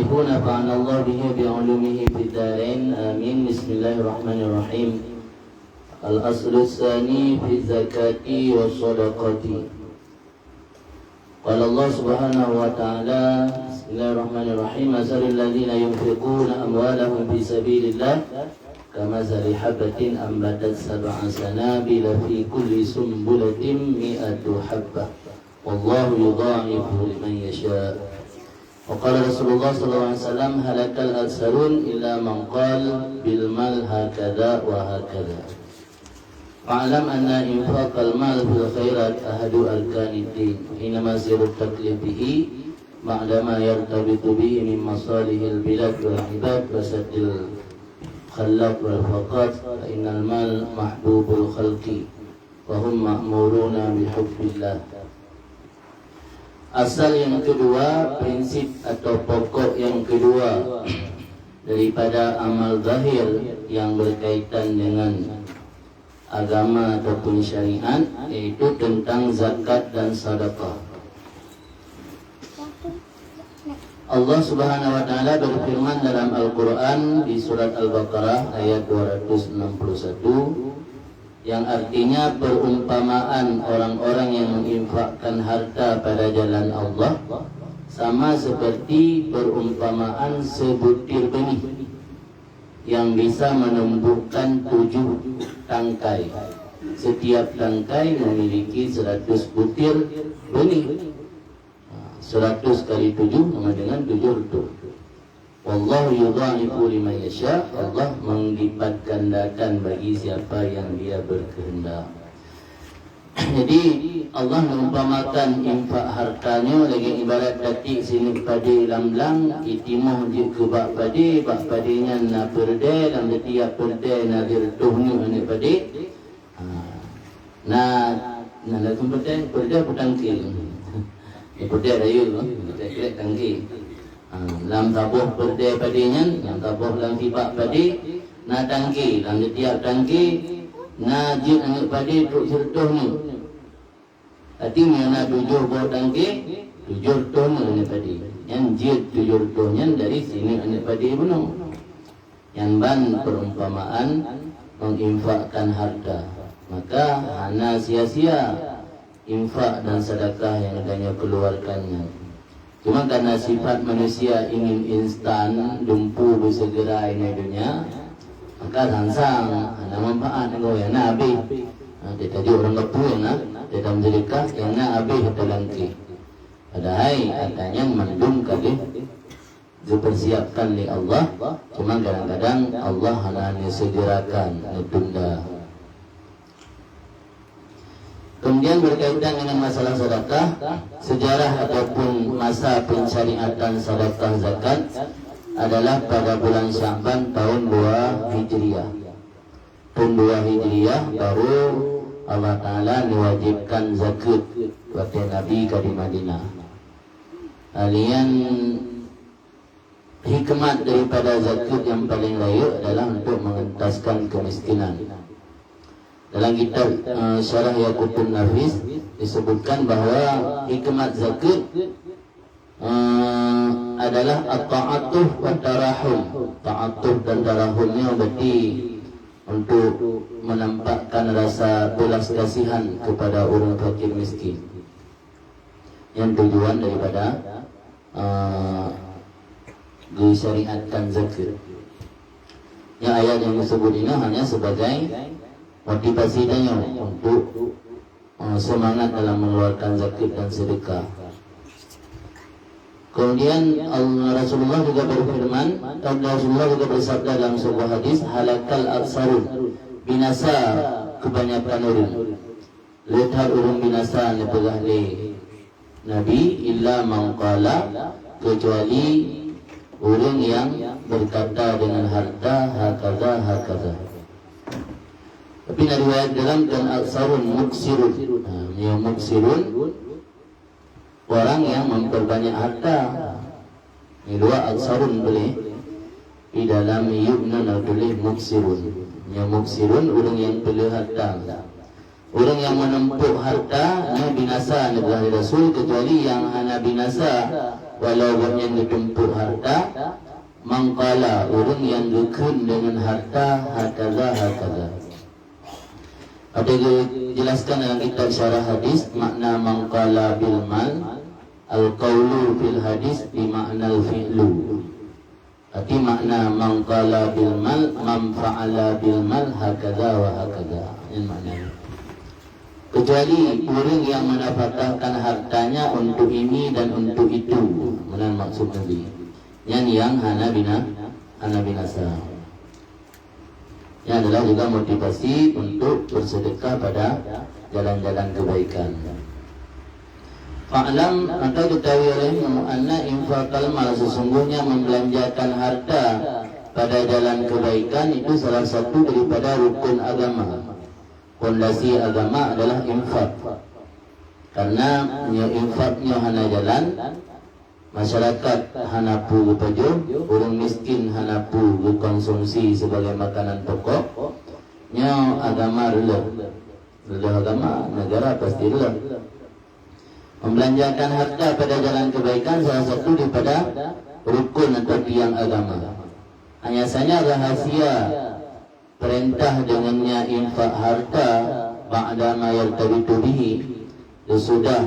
الصالحون فعن الله به بعلومه في الدارين آمين. بسم الله الرحمن الرحيم. الأصل الثاني في الزكاة والصدقة. قال الله سبحانه وتعالى بسم الله الرحمن الرحيم مثل الذين ينفقون أموالهم في سبيل الله كمثل حبة أنبتت 7 سنابل في كل سنبلة 100 حبة والله يضاعف لمن يشاء. وقال رسول الله صلى الله عليه وسلم هلك الأكثرون إلا من قال بالمال هكذا وهكذا. فاعلم أن إنفاق المال في الخيرات أحد أركان الدين حينما يصير التكليف به بعدما يرتبط به من مصالح البلاد والعباد وسد الخلاق والفقات فإن المال محبوب الخلق وهم مأمورون بحب الله. Asal yang kedua, prinsip atau pokok yang kedua daripada amal zahir yang berkaitan dengan agama ataupun syariat, yaitu tentang zakat dan sedekah. Allah Subhanahu wa taala berfirman dalam Al-Qur'an di surat Al-Baqarah ayat 261 yang artinya perumpamaan orang-orang yang menginfakkan harta pada jalan Allah sama seperti perumpamaan sebutir benih yang bisa menumbuhkan 7 tangkai. Setiap tangkai memiliki 100 butir benih. 100 kali 7 sama dengan 700. Wallahu yudha'ifu liman yasha. Allah melipat gandakan bagi siapa yang Dia berkehendak. Jadi Allah mengumpamakan infak hartanya lagi ibarat datik sini padi lamlang itimuh je ke bak padinya na perde dan setiap perde na dirtuhnya ni padi. Na lakum perde putangkil. Perde rayu kita tangkil. Lam tabuh perde padinya, yang tabuh lam tipak padi, na tangki, lam setiap tangki, na jid angkat padi truk sertuh ni. Artinya na 7 buah tangki, 7 ton angkat padi. Yang jid 7 tonnya dari sini angkat padi penuh. Yang ban perumpamaan menginfakkan harta. Maka hana sia-sia infak dan sedekah yang adanya keluarkannya. Cuma karena sifat manusia ingin instan, dumpu bersegera ini dunia, maka rangsang, ada manfaat engkau yang nak habis. Dia tadi orang kepu yang nak, dia tak menjadikan yang nak habis kata langki. Padahal katanya mandum kali dipersiapkan oleh Allah, cuma kadang-kadang Allah hanya segerakan, ditunda. Kemudian berkaitan dengan masalah sedekah, sejarah ataupun masa pensyariatan sedekah zakat adalah pada bulan Sya'ban tahun 2 Hijriah. Tahun 2 Hijriah baru Allah Ta'ala mewajibkan zakat waktu Nabi ke di Madinah. Alian hikmat daripada zakat yang paling raya adalah untuk mengentaskan kemiskinan. Dalam kitab Syarah Yaqutun Nafis disebutkan bahawa hikmat zakat adalah at-ta'atuh wa tarahum. Ta'atuh dan tarahumnya berarti untuk menampakkan rasa belas kasihan kepada orang fakir miskin. Yang tujuan daripada disyariatkan zakat. Yang ayat yang disebut ini hanya sebagai motivasi tanya untuk semangat dalam mengeluarkan zakat dan sedekah. Kemudian Rasulullah juga berfirman, Rasulullah juga bersabda dalam sebuah hadis, halakal aksarun, binasa kebanyakan orang. Lihat orang binasa lepegah le Nabi illa mangqala, kecuali orang yang berkata dengan harta hakaza. Tapi ada riwayat dalam dan aksarun muksirun. Yang muksirun orang yang memperbanyak harta. Ini dua aksarun boleh. Di dalam yubna boleh muksirun. Yang muksirun orang yang perlu harta. Orang yang menempuh harta binasa Nabi Rasul, kecuali yang hana binasa walau yang menempuh harta mangkala orang yang gekun dengan harta hakaza. Ada dijelaskan dalam kitab syarah hadis makna mangkala bil mal al-qawlu fil hadis bi makna al-fi'lu. Arti makna mangkala bil mal man fa'ala bil mal hakaza wa hakaza. Ini maknanya. Kecuali orang yang menafkahkan hartanya untuk ini dan untuk itu. Mana maksud Nabi? Yang hana binasa. Ini adalah juga motivasi untuk bersedekah pada jalan-jalan kebaikan. Fa'lam, maka ketahui olehmu anna infaqal mal, sesungguhnya membelanjakan harta pada jalan kebaikan itu salah satu daripada rukun agama. Fondasi agama adalah infak. Karena infaknya hana jalan, masyarakat hanapu bepajo, orang miskin hanapu konsumsi sebagai makanan pokok. Nya agama rela agama, negara pasti rela. Membelanjakan harta pada jalan kebaikan salah satu daripada rukun atau tiang agama. Hanya saja rahasia perintah dengannya infak harta ba'da ma yartabitu bihi, sesudah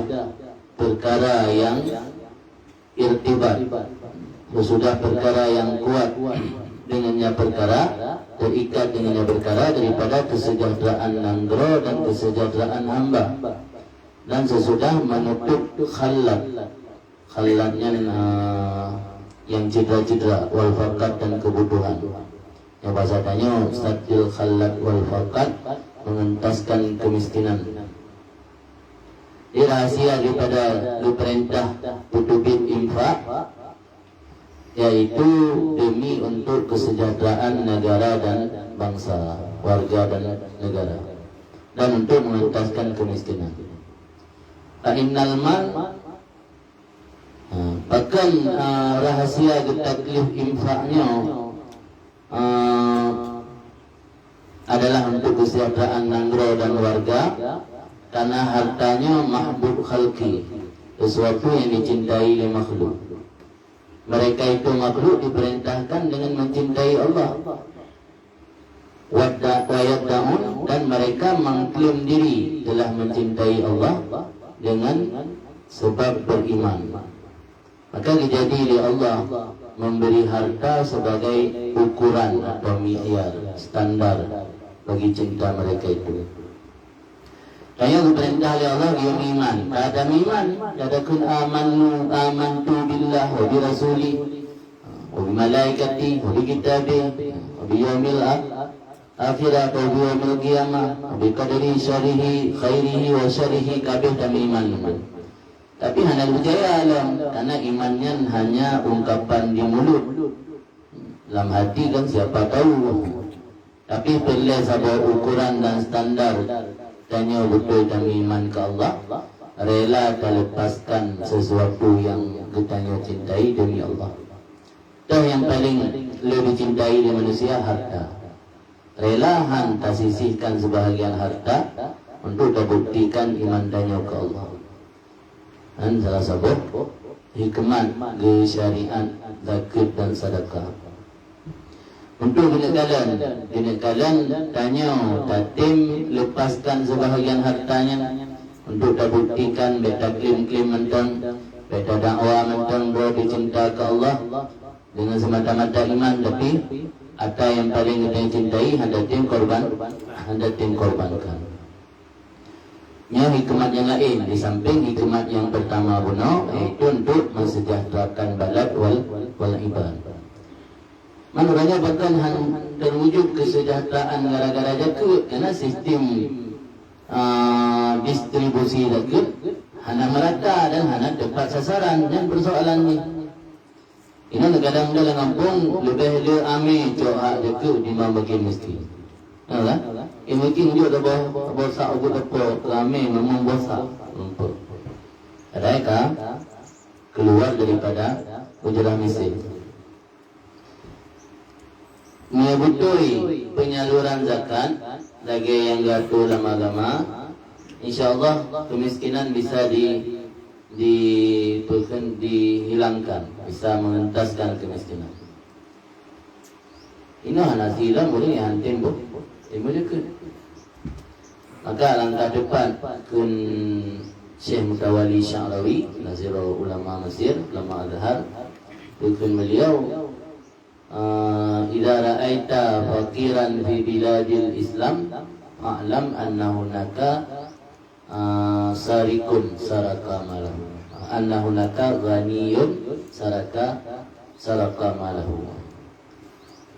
perkara yang irtibat, sesudah perkara yang kuat dengannya perkara, terikat dengannya perkara daripada kesejahteraan nanggro dan kesejahteraan hamba, dan sesudah menutup khalatnya yang cedera-cedera wal fakat dan kebutuhan. Yang bahasanya sadil khalat wal fakat, mengentaskan kemiskinan. Ini rahasia daripada diperintah tutupin infak, yaitu demi untuk kesejahteraan negara dan bangsa, warga dan negara, dan untuk mengentaskan kemiskinan. Fa'innal mal, bahkan rahasia taklif infaknya adalah untuk kesejahteraan nanggro dan warga, karena hartanya mahbub khalqi, sesuatu yang dicintai oleh makhluk. Mereka itu makhluk diperintahkan dengan mencintai Allah. Wayadda'un, dan mereka mengklaim diri telah mencintai Allah dengan sebab beriman. Maka jadi oleh Allah memberi harta sebagai ukuran atau mi'yar, standar bagi cinta mereka itu. Kaya diperintah oleh Allah yang iman. Ada iman, ada kun amantu billah wa bi rasuli wa bi malaikati wa bi kitabi wa bi yaumil akhirah wa bi yaumil qiyamah wa bi qadri syarihi khairihi wa syarihi, kabeh dami iman. Tapi hanya percaya alam, karena imannya hanya ungkapan di mulut. Dalam hati kan siapa tahu. Tapi perlu sebuah ukuran dan standar. Tanya betul kami iman ke Allah, rela melepaskan sesuatu yang kita cintai demi Allah. Dan yang paling lebih dicintai di manusia harta. Rela hantar sisihkan sebahagian harta untuk membuktikan iman tanya ke Allah. Dan salah satu hikmat ke syariat, zakat dan sedekah. Untuk kena-kala tanya tatim lepaskan sebahagian hartanya untuk terbuktikan beta klaim mentang, beta dakwah mentang bahwa dicinta ke Allah dengan semata-mata iman, tapi apa yang paling kita cintai hendak tim korbankan. Nya hikmat yang lain di samping hikmat yang pertama buno, yaitu untuk mensejahterakan balad wal ibad. Maknanya bahkan terwujud kesejahteraan gara-gara zakat, karena sistem distribusi zakat hanya merata dan hanya tepat sasaran. Dan persoalan ni ini kadang dalam kampung lebih ame cok hak zakat di bagi miskin. Tahu mungkin dia dah bosak aku dapat ame memang bosak. Adakah keluar daripada ujarah miskin? Menyebutui penyaluran zakat bagi yang gatul dalam agama, insyaAllah kemiskinan bisa dihilangkan, bisa mengentaskan kemiskinan. Ino hanasilah boleh yang tembok. Tembok dekat. Maka langkah depan kun Syekh Mutawali Sya'rawi, Nazirul Ulama Mesir, Ulama Azhar, kun beliau idza ra'aita faqiran fi biladil Islam a'lam anna hunaka sarikun saraka malahu, anna hunaka ghaniyun saraka malahu.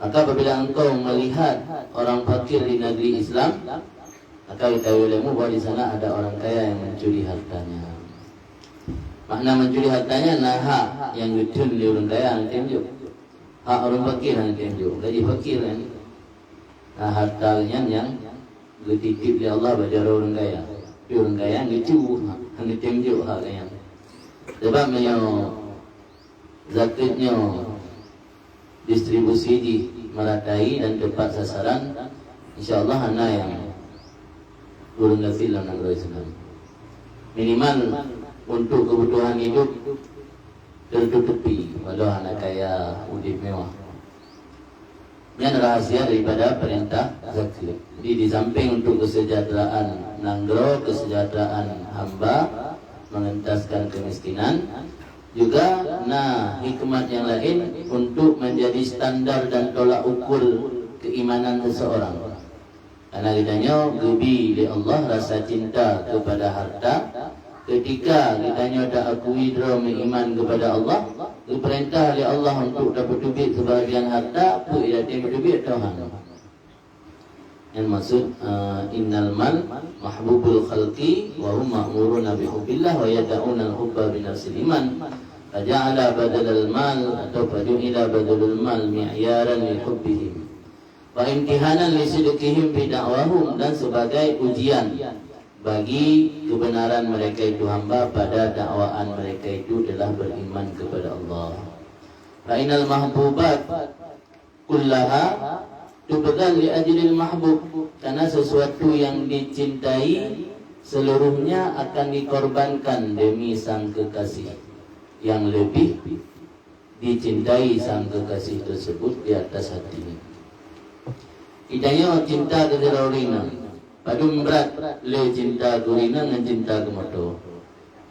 Maka apabila engkau melihat orang fakir di negeri Islam, maka ketahui olehmu bahwa di sana ada orang kaya yang mencuri hartanya. Makna mencuri hartanya, nah hak yang gedun di orang kaya yang tunjuk, hak orang fakir yang tunjuk. Gaji fakir kan, nah hartanya yang dititip oleh Allah bagi orang kaya. Di orang kaya yang tunjuk, yang tunjuk haknya. Sebab zakatnya distribusi di meratai dan tepat sasaran, insyaAllah anak yang turun ke dalam negara Islam. Minimal untuk kebutuhan hidup tertutupi, walau anak kaya udip mewah. Ini rahasia daripada perintah zakat. Jadi di samping untuk kesejahteraan nanggro, kesejahteraan hamba, mengentaskan kemiskinan, juga hikmat yang lain untuk menjadi standar dan tolak ukur keimanan seseorang. Karena kitanya gebi di Allah rasa cinta kepada harta. Ketika kitanya dah akui drum iman kepada Allah, diperintah oleh Allah untuk dapat duit sebahagian harta, pun ia dapat duit Tuhan. Yang maksud innal mal mahbubul khalqi wa hum ma'muruna bi hubbillah wa yad'una al-hubba bi nafsil iman. Faja'ala badalal mal atau faju'ila badalul mal mi'yaran li hubbihim wa imtihanan li sidqihim bi da'wahum, dan sebagai ujian bagi kebenaran mereka itu hamba pada dakwaan mereka itu adalah beriman kepada Allah. Fa inal mahbubat kullaha tubdal li ajlil mahbub, karena sesuatu yang dicintai seluruhnya akan dikorbankan demi sang kekasih yang lebih dicintai sang kekasih tersebut di atas hatinya. Idanya cinta ke Rina, padum berat le cinta ke Rina dengan cinta ke motor.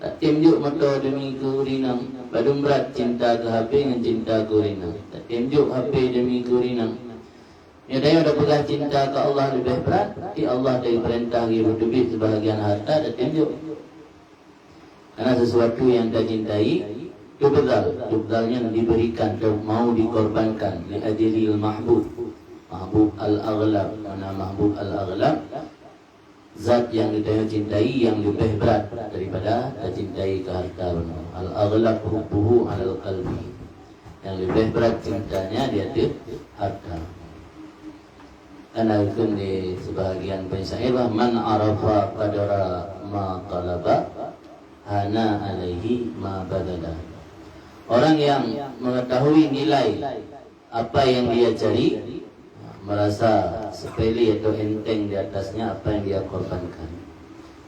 Tak temjuk motor demi ke Rina, padum berat cinta ke HP dengan cinta ke Rina. Tak temjuk HP demi ke Rina. Ya dia ada pegang cinta ke Allah lebih berat, di Allah dari perintah hidup duit sebahagian harta tak temjuk. Karena sesuatu yang dah cintai tubdalnya diberikan atau mau dikorbankan li ajlil mahbub al-aghlab. Mana mahbub al-aghlab, zat yang kita cintai yang lebih berat daripada kita cintai ke harta. Al-aghlab hubbuhu alal qalbi, yang lebih berat cintanya di atas harta. Karena itu di sebahagian penyair, man arafa qadara ma talaba hana alaihi ma badala. Orang yang mengetahui nilai apa yang dia cari, merasa sepele atau enteng di atasnya apa yang dia korbankan.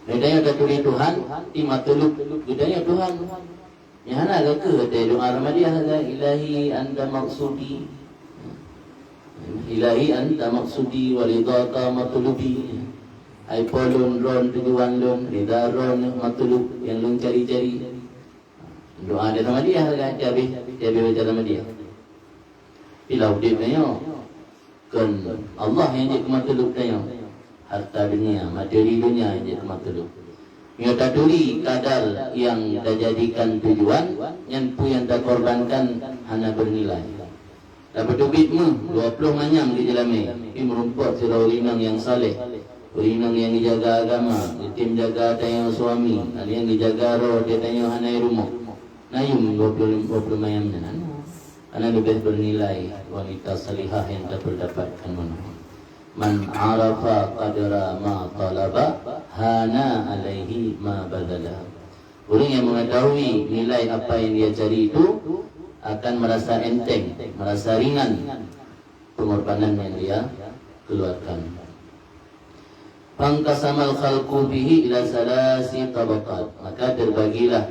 Bedanya ada tulis Tuhan, imatuluk bedanya Tuhan. Yang mana agak ke doa Ramadiyah, ilahi anta maksudi, ilahi anta maksudi waridaka matulubi. Ai polun ron tujuan lun, rida ron matulub yang lun cari-cari. Doa di Ramadiyah kan, dia baca Ramadiyah. Bila dia tanya, kan Allah yang jadi matulub tanya, harta dunia, materi dunia yang jadi matulub. Ia tak tuli kadar yang dah jadikan tujuan, yang pu yang tak korbankan hanya bernilai. Dapat duitmu 20 manyam di jalami, ini merumput surau linang yang saleh, linang yang dijaga agama, tim jaga tanya suami, ada yang dijaga roh, dia tanya hanai rumah. Nayum 20 manyam dan karena lebih bernilai wanita salihah yang tak berdapatkan mana. Man arafa qadra ma talaba hana alaihi ma badala. Orang yang mengetahui nilai apa yang dia cari itu akan merasa enteng, merasa ringan pengorbanan yang dia keluarkan. Fangkasamal khalqu bihi ila salasi tabaqat. Maka terbagilah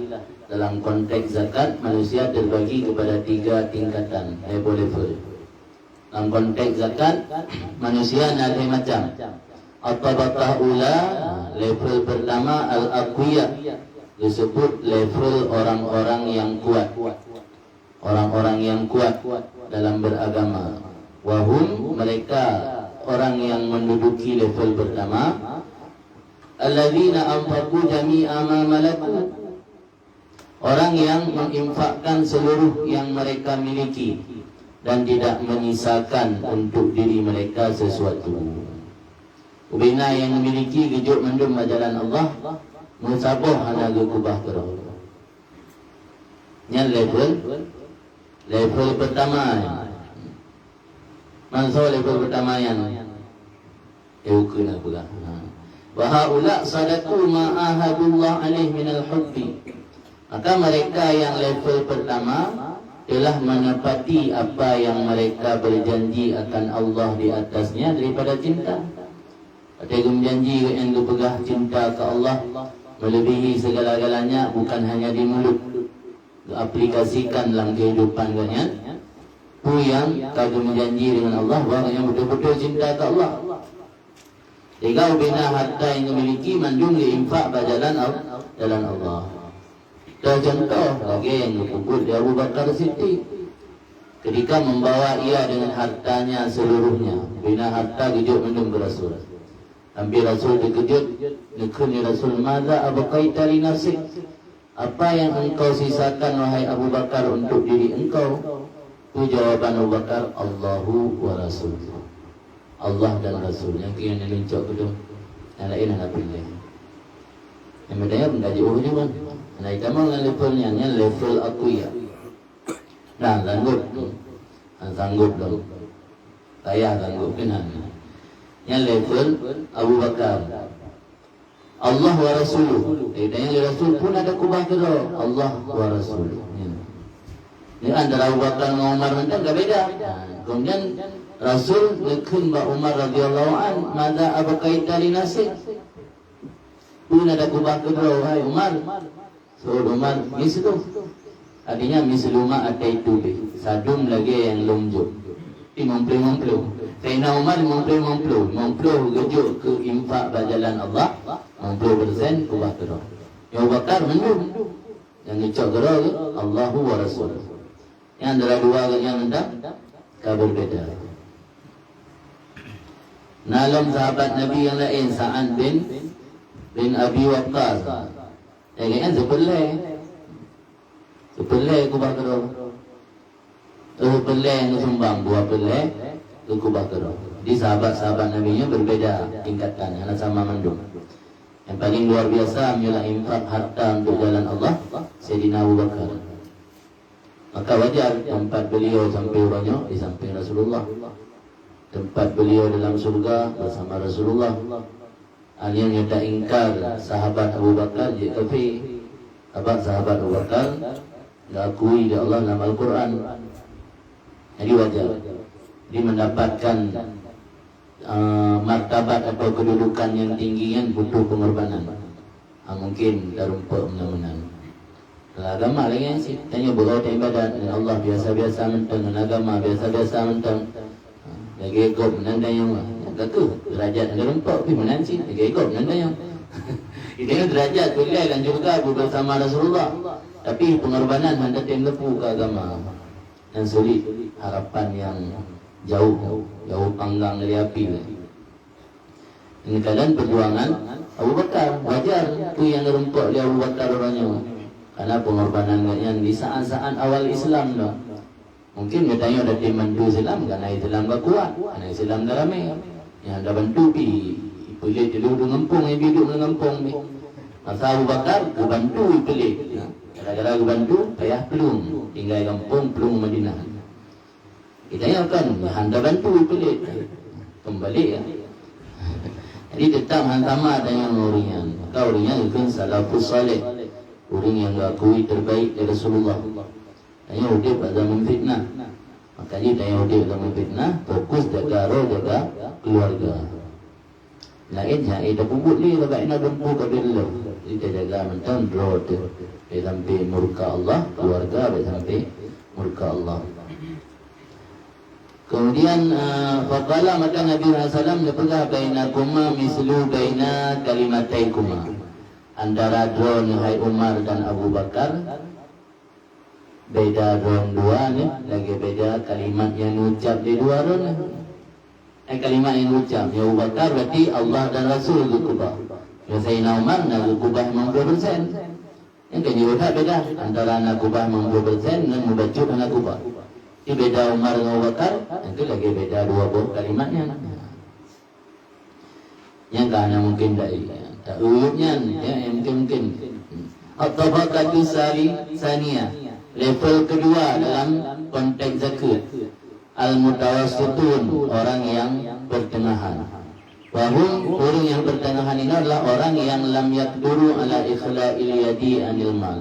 dalam konteks zakat, manusia terbagi kepada 3 tingkatan, level. Dalam konteks zakat, manusia ada macam. At-tabaqah ula, level pertama al-aqwiyah, disebut level orang-orang yang kuat. Orang-orang yang kuat dalam beragama. Wahum, mereka orang yang menduduki level pertama. Alladzina anfaqu jami'a ma malaku, orang yang menginfakkan seluruh yang mereka miliki dan tidak menyisakan untuk diri mereka sesuatu. Ubina yang memiliki gejuk mendum jalan Allah, musabah hana kubah kerah. Yang level pertama. Manso level pertama yang kena pula. Wa haula sadaqu ma ahadullah alaih minal hubbi. Maka mereka yang level pertama telah menepati apa yang mereka berjanji akan Allah di atasnya daripada cinta. Ada janji yang berpegang cinta ke Allah melebihi segala-galanya, bukan hanya di mulut, aplikasikan dalam kehidupan kalian. Itu yang kagum janji dengan Allah, bahawa yang betul-betul cinta ke Allah. Tiga bina harta yang memiliki mandung diinfak berjalan jalan Allah. Contoh lagi yang disebut di Abu Bakar Siddiq, ketika membawa ia dengan hartanya seluruhnya, bina harta gejuk mendung ke Rasul. Sampai Rasul dikejut, "Nikuni Rasul, madza abqaita li nafsik?" Apa yang engkau sisakan wahai Abu Bakar untuk diri engkau? Itu jawaban Abu Bakar, Allahu wa Rasul. Allah dan Rasul. Yang kira niluncok itu, yang lain nak pilih. Yang bedanya mengaji juga. Nah, kita mau levelnya, level aqwiyah. Nah, sanggup dong. Saya sanggup kena. Yang level Abu Bakar. Allah wa Rasuluh. Yang Rasul pun ada kubah kedua. Allah wa Rasuluh. Ini antara Abu Bakar dengan Umar nanti tak beda. Kemudian Rasul lekun Mbak Umar radhiyallahu an, "Madza abqaita li nafsik?" Pun ada kubah kedua, wahai Umar. So Umar mislu, artinya misluma ataitu bi, sadum lagi yang lumjuk. Ini mempelu. Sayyidina Umar mempelu gejuk ke infak berjalan Allah, 60% kubah kedua. Yang Bakar mendum, yang ngecok kedua Allahu wa Rasul. Yang antara dua yang hendak kabar beda. Nalam sahabat Nabi yang lain, Sa'ad bin Abi Waqqas. Yang sepelai kubah kedua. Sepelai yang sumbang, dua pelai ke kubah kedua. Di sahabat-sahabat Nabi nya berbeda tingkatan, hanya sama mendung. Yang paling luar biasa ialah infak harta untuk jalan Allah, Sayyidina Abu Bakar. Maka wajar tempat beliau sampai banyak di samping Rasulullah. Tempat beliau dalam surga bersama Rasulullah. Yang tak ingkar sahabat Abu Bakar je kafir. Sahabat Abu Bakar diakui oleh Allah dalam Al-Quran. Jadi wajar dia mendapatkan martabat atau kedudukan yang tinggi yang butuh pengorbanan. Mungkin darumpa menang-menang. Agama lagi sih tanya berkata ibadat dengan Allah biasa-biasa mentang, dengan agama biasa-biasa mentang. Lagi ikut menandai yang kata derajat yang darumpa tapi menanci lagi ikut menandai yang itu derajat boleh dan juga bersama Rasulullah. Tapi pengorbanan hendak yang lepu ke agama yang sulit, harapan yang jauh panggang dari api. Ini keadaan perjuangan Abu Bakar, wajar tu yang rumpak dia Abu Bakar orangnya. Karena pengorbanan yang di saat-saat awal Islam dah. Mungkin dia tanya ada dimandu Islam karena Islam tak kuat, karena Islam tak ramai. Yang ada bantu pilih dulu dengan kampung, yang hidup dengan kampung ni. Masa Abu Bakar bantu pilih. Kadang-kadang bantu payah pelung, tinggal kampung pelung Madinah. Kita yang akan anda bantu pilih kembali ya. Jadi tetap hantamat dengan orinya. Maka orinya itu salafus salih, orang yang diakui terbaik dari Rasulullah. Tanya udip pada memfitnah. Makanya tanya udip pada memfitnah, fokus jaga roh, jaga keluarga. Lain saya itu pubut ni, lepas ini dumpu kabel. Kita jaga mentang roh tu, sampai murka Allah, keluarga sampai murka Allah. Kemudian faqala maka Nabi SAW lepegah bainakuma mislu baina kalimataikuma. Antara drone hai Umar dan Abu Bakar beda drone dua ni, lagi beda kalimat yang ucap di dua drone. Kalimat yang ucap ya Abu Bakar berarti Allah dan Rasul Gukubah. Ya Sayyidina Umar nak Gukubah 50%. Yang kan beda antara nak Gukubah 50% dan mubajuk nak Gukubah. Ini beda Umar dengan Abu Bakar, itu lagi beda dua buah kalimatnya. Yang kerana mungkin tak urutnya, yang mungkin. At-tabaqatu saniyah, level kedua dalam konteks zakat. Al-mutawassitun, orang yang pertengahan. Wahum, orang yang pertengahan ini adalah orang yang lam yakduru ala ikhla'il yadi anil mal.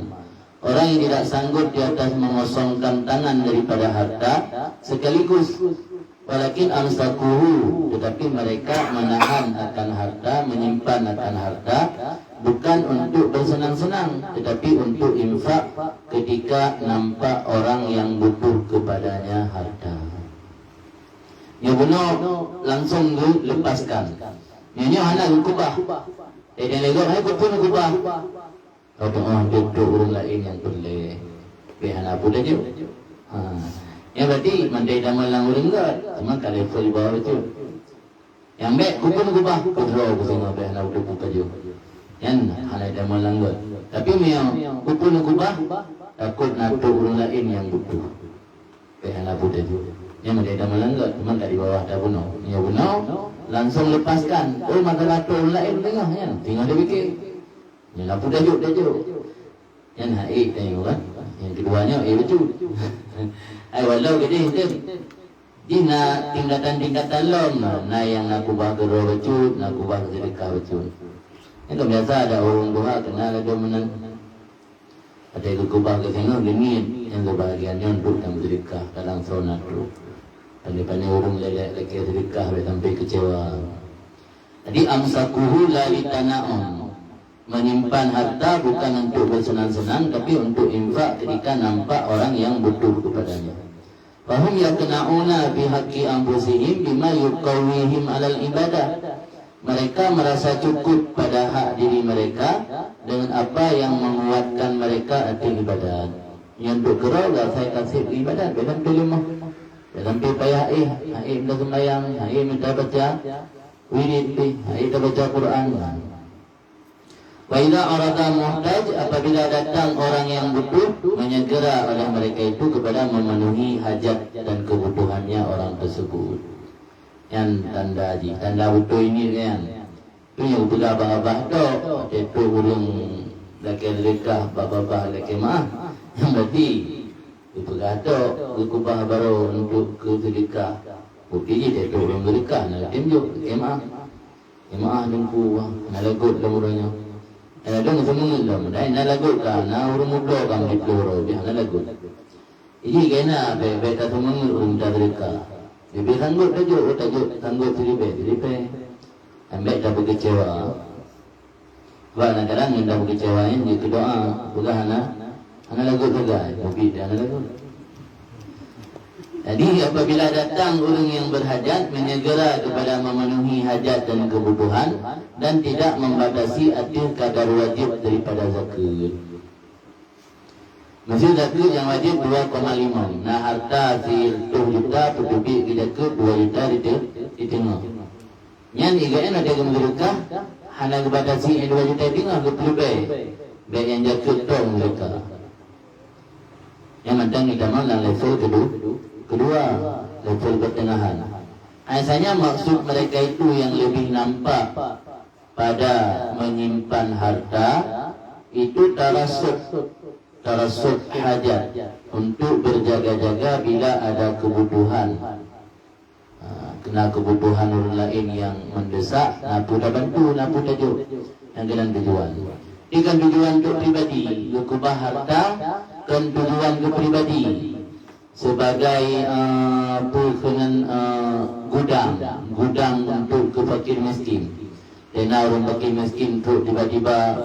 Orang yang tidak sanggup di atas mengosongkan tangan daripada harta sekaligus. Walakin amsakuhu, tetapi mereka menahan akan harta, menyimpan akan harta, bukan untuk bersenang-senang, tetapi untuk infak ketika nampak orang yang butuh kepadanya harta. Yang benar langsung lepaskan. Ini anak Gukubah. Dia legok, hai kupun Gukubah. Kau duduk orang lain yang boleh pihak apa dah je. Yang berarti mandai dah malang orang kat. Cuma tak level di bawah itu. Yang baik kupun Gukubah. Kau draw aku tengok pihak nak duduk baju. Yang halai dah malang kat. Tapi yang kupun Gukubah takut nak duduk orang lain yang butuh pihak nak dah je. Yang mandai dah malang kat. Cuma tak di bawah dah bunuh. Yang bunuh langsung lepaskan. Oh maka lato orang lain tengah. Tengah dia fikir. Yang lampu dajuk. Yang haik tengok kan. Yang keduanya wujud. Walau kita dia nak tingkatan lom. Nah yang nak ubah ke roh wujud, nak ubah ke sedekah wujud. Yang biasa ada orang doa kenal ada menang. Ada yang ubah ke tengok gini. Yang kebahagiaannya untuk dalam sedekah dalam sonat tu. Pandai-pandai orang lelaki sedekah sampai kecewa. Jadi amsakuhu la litana'un. Menyimpan harta bukan untuk bersenang-senang tapi untuk infak ketika nampak orang yang butuh kepadanya. Fahum yakna'una bihaqqi anfusihim bima yuqawwihim 'alal ibadah. Mereka merasa cukup pada hak diri mereka dengan apa yang menguatkan mereka atas ibadat. Yang untuk gerau lah saya kasih ibadat dalam kelimah. Dalam payah minta sembahyang, minta baca wirid, minta baca Quran. Wa idza arada muhtaj, apabila datang orang yang butuh, menyegera oleh mereka itu kepada memenuhi hajat dan kebutuhannya orang tersebut. Yang tanda butuh ini kan. Itu yang butuh abah-abah tu, itu burung laki lekah, babah laki mah. Yang berarti itu kata kubah baru untuk sedekah. Bukti dia tu orang sedekah nak tunjuk kemah nunggu nak lagut lemuranya. Ada semua dalam dah nak lagut kan orang muda kan itu orang dia nak lagut. Ini kena beta semua orang dah sedekah. Dia sanggup tajuk sanggup diripe. Ambil dah berkecewa. Sebab kadang-kadang yang dah berkecewa ni dia doa bukan anak lagut juga. Tapi dia anak lagut. Jadi apabila datang orang yang berhajat, menyegera kepada memenuhi hajat dan kebutuhan dan tidak membatasi arti kadar wajib daripada zakat. Maksud zakat yang wajib 2,5. Nah harta si 2 juta pertubi ke zakat 2 juta di tengah. Yang igain ada kemerdekaan hanya kebatasi 2 juta di tengah ke lebih. Baik yang zakat tu mereka. Yang penting kita malah level kedua level pertengahan. Asalnya maksud mereka itu yang lebih nampak pada menyimpan harta itu tarasuk hajat untuk berjaga-jaga bila ada kebutuhan. Kena kebutuhan orang lain yang mendesak, napu dah bantu, napu tajuk yang dengan tujuan. Ikan tujuan untuk pribadi, kubah harta kan tujuan ke pribadi. Sebagai gudang untuk ke fakir miskin. Dan orang fakir miskin tu tiba-tiba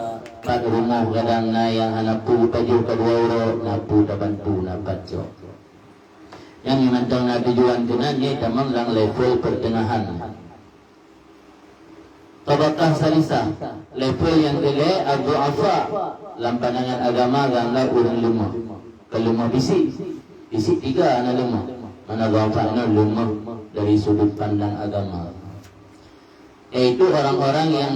pada rumah kadang yang napu tajuk kedua orang napu dah bantu nak baca. Yang memantang na tujuan kenanya tamang lang level pertengahan. Tabaqah salisah, level yang kedua ad-du'afa, lampanangan agama gambar orang lemah. Kelemah fisik tiga anak lemah. Mana du'afa anak lemah dari sudut pandang agama. Yaitu orang-orang yang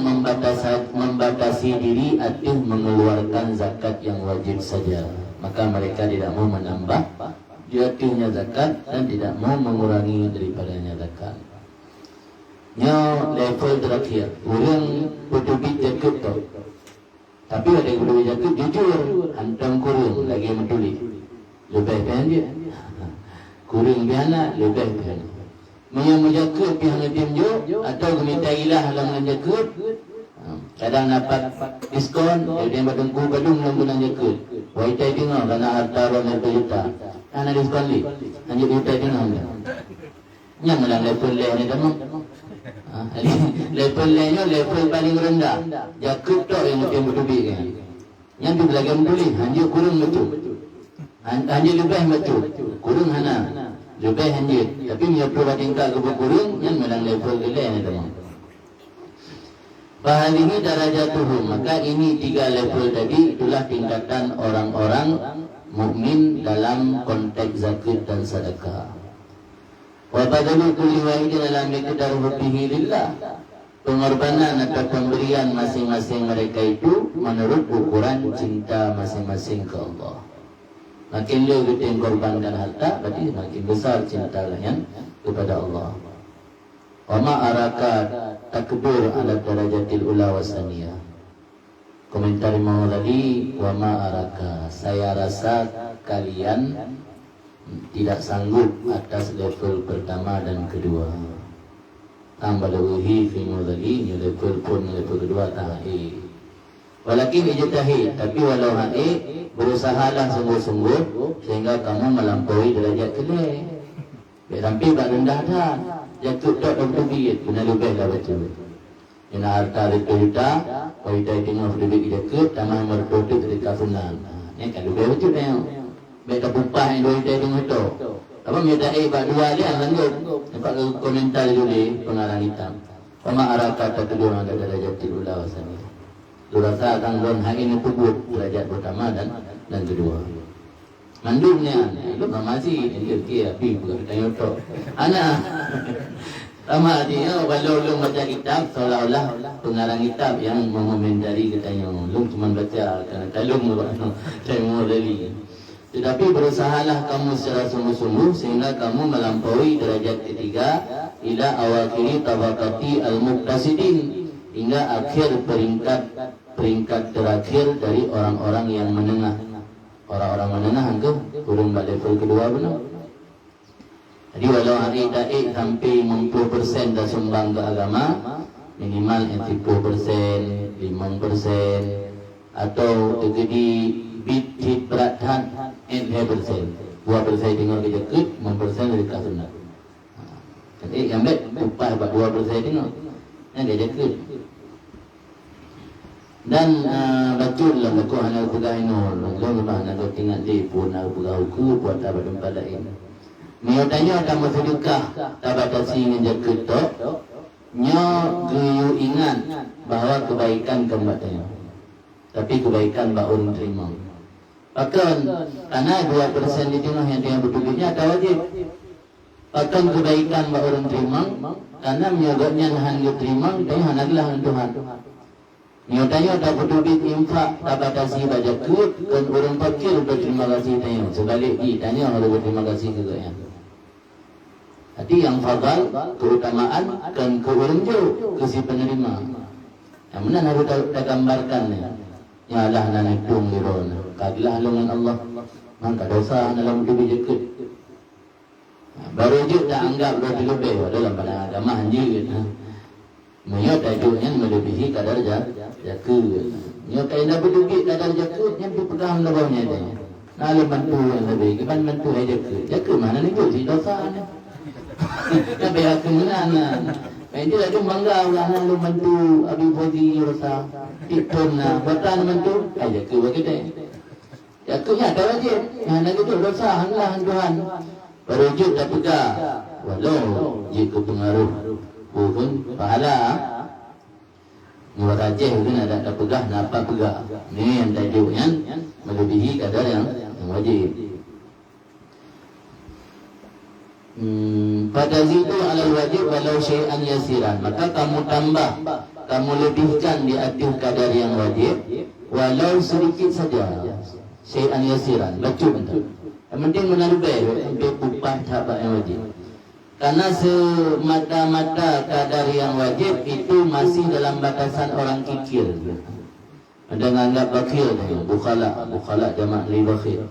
membatasi diri atau mengeluarkan zakat yang wajib saja. Maka mereka tidak mau menambah jatuhnya zakat dan tidak mau mengurangi daripadanya zakat. Nya level terakhir, orang berdubit jakut tu. Tapi ada yang berdubit jakut jujur, hantam kurung lagi menulis. Lebih kan dia? Kurung biana, lebih kan. Yang menjakut pihak tim jo atau minta ilah dalam menjakut. Kadang dapat diskon, dia berdengku badung dalam guna jakut. Waitai tengok kerana harta orang juta. Ana diskon li, hanya juta tengok. Yang dalam level ni demam. Level lainnya level paling rendah. Jakut tu yang mungkin berdubik kan. Yang tu belakang menulis, hanya kurung betul. Hanya lebih betul. Kurung hana. Lebih hanya. Tapi menyebut tingkat ke kurung, yang menang level lain ni teman. Bahan ini darajatuhum. Maka ini 3 level tadi itulah tingkatan orang-orang mukmin dalam konteks zakat dan sedekah. Wa badalu kulli wahidin ala miqdar hubbihi lillah. Pengorbanan atau pemberian masing-masing mereka itu menurut ukuran cinta masing-masing ke Allah. Makin lebih kita korbankan harta, berarti makin besar cinta kalian kepada Allah. Wa ma araka takbur ala darajatil ula wasaniyah. Komentar Imam tadi, wa ma araka, saya rasa kalian tidak sanggup atas level pertama dan kedua. Tambah lewihi fi mudhali, level pun level kedua tahi. Walakin ijtahid, tapi walau ha'i berusahalah sungguh-sungguh sehingga kamu melampaui derajat kedua. Sampai tak rendah dah. Jatuh tak berdubit, kena lebih lah betul. Kena harta itu juta, kalau kita tengok berdubit jatuh, tamah mertutup dari kafunan. Ini kan lebih betul ni. Mereka bupah yang dua kita tengok itu. Apa mereka bak dua dia lanjut. Nampak komentar dulu pengarang hitam. Wama araka tatluun ala darajatil ula wasani. Lu rasa akan don hak ini tubut derajat pertama dan kedua. Mandumnya, lu masih ini dia api bukan tanya itu. Anak sama dia walau lu baca kitab seolah-olah pengarang kitab yang mengomentari katanya lu cuma baca kerana talung saya mau reli. Tetapi berusahalah kamu secara sungguh-sungguh sehingga kamu melampaui derajat ketiga ila awakhiri tabaqati al-muqtasidin, hingga akhir peringkat terakhir dari orang-orang yang menengah. Orang-orang menengah itu turun pada level kedua benar. Jadi walau hari taik sampai 50% dah sumbang ke agama, minimal 10%, 5% atau terjadi bit beratan 2% tengok kerja kut, 5% dari kasunat. Jadi ambil upah 2% tengok, yang kerja kut. Dan betul lah aku hanya pegang ini, lalu hanya aku tinggal di pun aku pegang hukum buat apa tempat lain. Miotanya ada sedekah tabatasi dengan kut tu, nyo geyu ingat bahawa kebaikan kembalinya, tapi kebaikan baun terima. Bahkan karena 2% di tengah yang dia betulnya ada wajib. Bahkan kebaikan bak orang terima karena menyogoknya nahan dia terima dan hanaglah Tuhan. Nyatanya ada betulbit infak tabatasi baca kut dan orang fakir berterima kasih tanya. Sebalik tanya harus berterima kasih juga ya. Jadi yang fadal keutamaan dan keurunju ke si penerima. Yang mana harus kita gambarkan ya. Ya Allah naik tung liron. Kagilah dengan Allah, maka dosa dalam hidup jekut. Baru je tak anggap lebih-lebih dalam pada agama hanjir. Menyot tajuknya melebihi kadar jakut. Menyot kaidah berdubit kadar jakut yang dipegang lebahnya dia. Lalu bantu yang lebih, kita bantu aja jakut. Jakut mana ni tu si dosa ni? Tapi aku mana? Ini lagi bangga orang lalu bantu Abi Fauzi dosa. Tipun na, batan bantu aja jakut begitu. Jakutnya ada wajib. Yang lagi tu dosa hanlah Tuhan. Berujuk tak pegang. Walau jika pengaruh pun pahala. Muarajih itu nak tak pegang, nak pegang. Ini yang tajuk yang melebihi kadar yang wajib. Pada situ alal wajib walau syai'an yasiran. Maka kamu tambah, kamu lebihkan di atas kadar yang wajib walau sedikit saja. Syai'an yasiran, bacuk entah. Yang penting menambah sampai upah tahap yang wajib. Karena semata-mata kadar yang wajib itu masih dalam batasan orang kikir. Ada menganggap bakil, bukhala jamak li bakhil.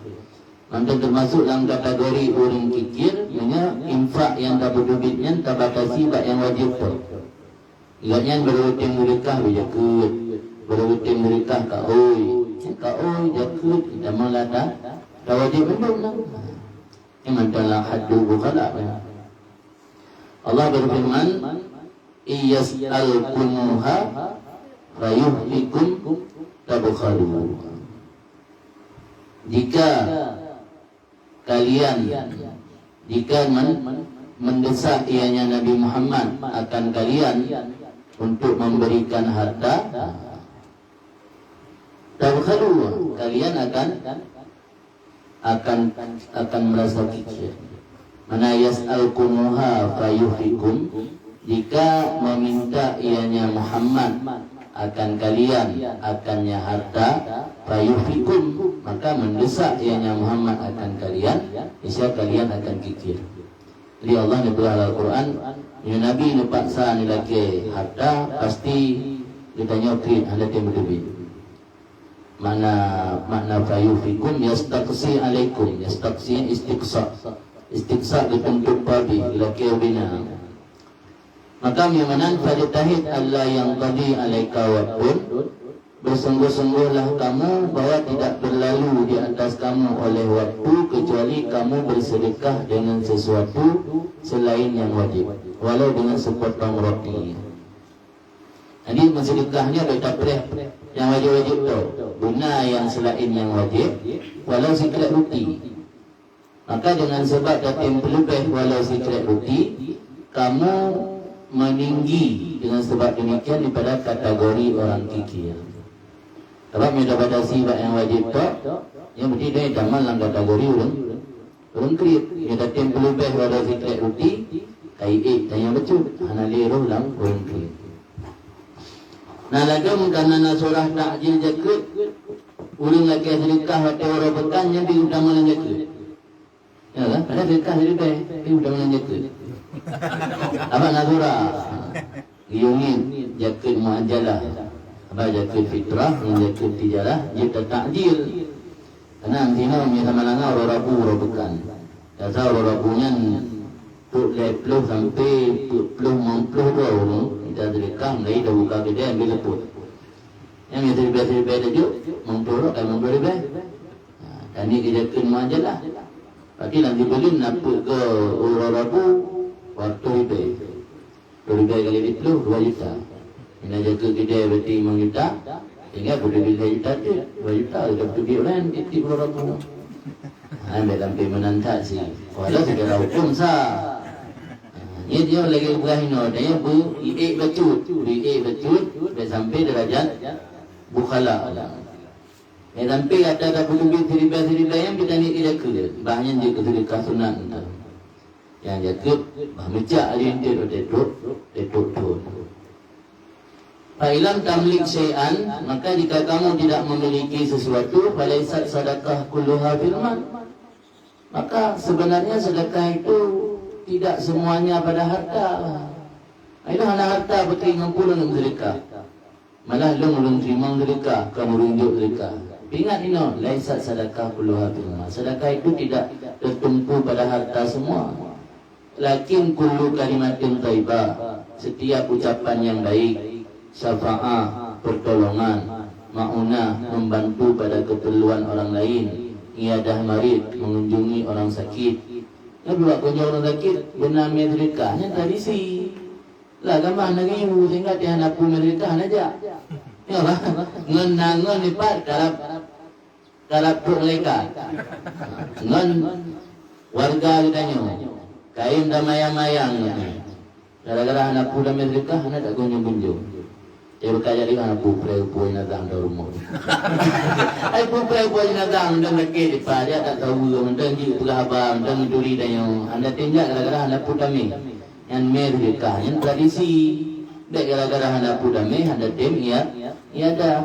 Maka termasuk dalam kategori orang kikir, infak yang tak berdubitnya tak batasi bak yang wajib tu. Ianya berhutang mereka berjakut, berhutang mereka kaoi jakut, tidak melata, tak wajib mendung. Ini adalah haddu bukhala. Allah berfirman, iyas'alkumuha fayuhlikum tabukhalu. Jika kalian mendesak ianya Nabi Muhammad akan kalian untuk memberikan harta, tabukhalu, kalian akan merasa kikir. Mana yas'alkumuha fayuhlikum, jika meminta ianya Muhammad akan kalian akannya harta, fayuhlikum, maka mendesak ianya Muhammad akan kalian, niscaya kalian akan kikir. Jadi Allah nyebut Al-Quran, ya Nabi nepaksa ni laki harta, pasti kita nyokrit ada yang berdebit. Makna fayuhlikum yastaqsi alaikum, yastaqsi istiqsa dibentuk babi laki bina. Maka mimanan falitahid Allah yang tadi alaika waqtun, bersungguh-sungguhlah kamu bahwa tidak berlalu di atas kamu oleh waktu kecuali kamu bersedekah dengan sesuatu selain yang wajib, walau dengan sepotong roti. Jadi bersedekahnya kita pilih yang wajib-wajib tu, guna yang selain yang wajib, walau sikit roti. Maka dengan sebab dapat berlebih walau sikit roti, kamu meninggi dengan sebab demikian daripada kategori orang kikir. Sebab dia dapat sifat yang wajib tak, yang berarti dia dalam kategori orang kikir. Dia dapat berlebih walau sikit roti, kait tanya betul, anali roh lang orang kikir. Nah lagam karena surah takjil jakut, ulun lagi sedekah hati orang pekan yang diutamakan jakut. Ya kan? Ada sedekah jadi baik, tapi utamakan jakut. Apa nazura? Giungin jakut muajalah. Apa jakut fitrah, jakut tijarah, jika takjil. Karena antina punya sama langa orang rabu orang pekan. Dasar orang rabunya puk lepluh sampai puluh mempluh dua orang. Kita sedekah, mulai dah buka kedai ambil leput. Yang seribah-seribah tajuk, mempluh kan mempluh lebih. Dan ini jakut muajalah. Tapi nanti belum nampak ke orang rabu waktu lebih. 2 kali 20, 2 juta. Ini jaga kedai berarti 5 juta. Sehingga boleh bila juta tu 2 juta. Sudah pergi orang titip orang rabu. Ambil sampai menantak sih. Walau segala hukum sah. Ini dia lagi berahino. Dia iik becut. Iik becut. Sampai derajat bukhala. Sampai ada pelubih seribah-seribah yang kita ni jaga. Banyak jaga sedekah sunat. Yang jaga mecak alintir detuk tu. Fa'ilam tamlik syai'an, maka jika kamu tidak memiliki sesuatu, falaisat sadaqah kulluha firman, maka sebenarnya sedekah itu tidak semuanya pada harta. Itu hanya harta betul ngumpul untuk sedekah. Malah belum terima sedekah, kamu runjuk sedekah. Ingat ini, laisat sadaqah kulluha firman. Sedekah itu tidak tertumpu pada harta semua. Lakin kullu kalimatin thaibah, setiap ucapan yang baik, syafa'ah, pertolongan, ma'unah, membantu pada keperluan orang lain, iadah marid, mengunjungi orang sakit. Ya buat kunjung orang sakit, benar sedekahnya tradisi. Lah gambar negeri sehingga dia nak pun sedekah aja. Ya lah, ngenangan ni pat kalap tu mereka. Ngan Warga ditanya, kain dah mayang-mayang. Gara-gara anak pula medrikah, anak tak kunjung-kunjung. Dia berkaya di mana puprai-puprai nadang dalam rumah. Ay puprai-puprai nadang dan lagi di dia tak tahu dan di pegabang dan duri dan yang anda tinjak gara-gara anda putami yang medrikah yang tradisi. Dek gara-gara anda putami anda tim ia dah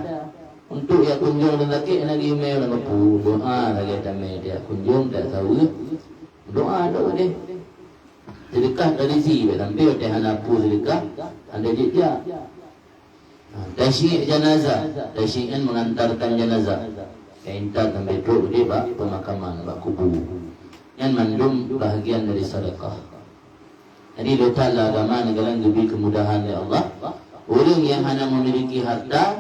untuk ia kunjung dan lagi lagi email dan pu doa lagi dame dia kunjung tak tahu doa deh. Sedekah tradisi sampai teh anda pu sedekah anda jejak. Tasyi' jenazah, tasyi'an mengantarkan jenazah. Kaintar sampai duduk di bak pemakaman, bak kubur. Yang mandum bahagian dari sedekah. Jadi letaklah agama negara lebih kemudahan oleh Allah. Orang yang hanya memiliki harta,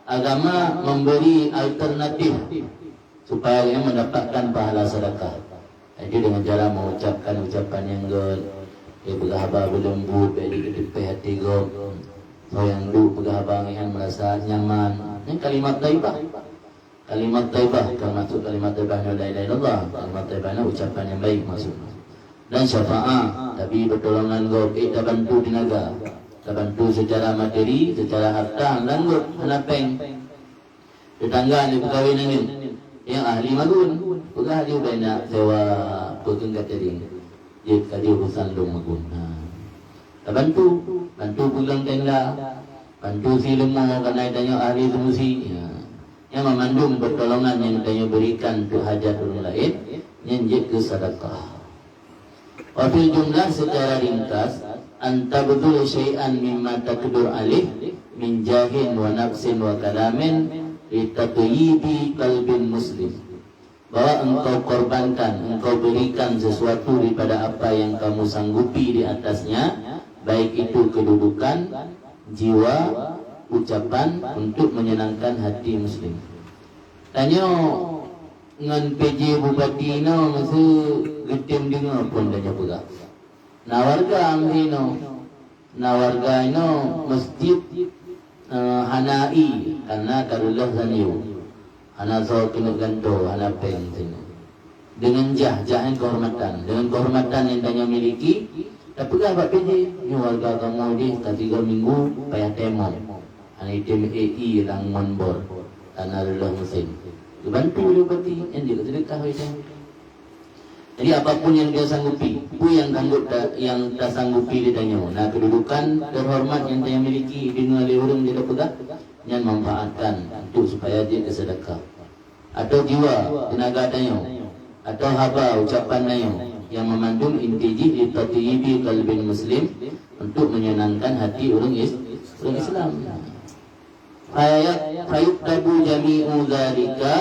agama memberi alternatif supaya dia mendapatkan pahala sedekah. Jadi dengan cara mengucapkan ucapan yang good, dia berkhabar berlembut, beri kedepih hati gom. Yang dulu pegabang yang merasa nyaman. Ini kalimat taibah. Kalimat taibah termasuk kalimat taibah la ilaha illallah. Kalimat taibah ucapan yang baik maksud. Dan syafaat, tapi pertolongan go kita bantu tenaga. Kita bantu secara materi, secara harta dan go hanapeng. Tetangga ni pegawai nangin. Yang ahli magun, pegah dia banyak sewa pegang catering. Dia kadi urusan lu magun. Kita bantu pulang tenda, bantu si lemah kerana tanya ahli semusi. Yang memandung pertolongan yang tanya berikan untuk hajat orang lain, yang ke sedekah. Wafil jumlah secara ringkas, anta betul syai'an mimma takdur alih, min jahin wa nafsin wa kalamin, litatyibi kalbin muslim. Bahwa engkau korbankan, engkau berikan sesuatu daripada apa yang kamu sanggupi di atasnya, baik itu kedudukan, jiwa, ucapan untuk menyenangkan hati muslim. Tanya dengan PJ Bupati no masa getim dengar pun tanya pula. Na warga amri no, na warga no masjid hanai karena karullah sanyu. Hana so kena ganto, hana peng sini. Dengan jahan kehormatan, dengan kehormatan yang tanya miliki. Tapi kan Pak PJ, ni warga kamu ni tak 3 minggu payah temo. Ani tim AI lang monbor tanah Allah mesin. Bantu dia berarti yang dia sedekah macam. Jadi apapun yang dia sanggupi, apa yang tak sanggupi dia tanya. Nah kedudukan terhormat yang dia miliki dengan oleh orang dia pegang, yang manfaatkan untuk supaya dia kesedekah. Atau jiwa, tenaga tanya. Atau haba ucapan tanya. Yang memandung intiji di tatyibi qalbin muslim untuk menyenangkan hati orang Islam. Ayat fayuktabu jami'u dzalika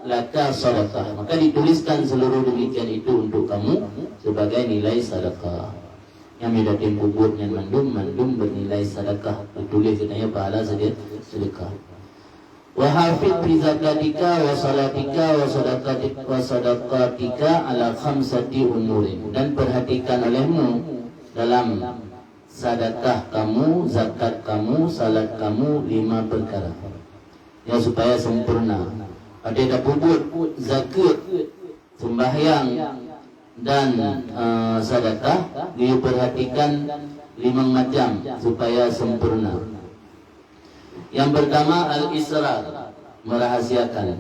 laka sedekah. Maka dituliskan seluruh demikian itu untuk kamu sebagai nilai sedekah. Yang midatin kubur yang mandum bernilai sedekah. Ditulis katanya pahala sedekah. Wa hafid fi zakatika wa salatika wa sadaqatika ala khamsati umurin. Dan perhatikan olehmu dalam sedekah kamu, zakat kamu, salat kamu 5 perkara. Ya supaya sempurna. Ada puput, zakat, sembahyang dan sedekah diperhatikan 5 macam supaya sempurna. Yang pertama al-israr, merahasiakan.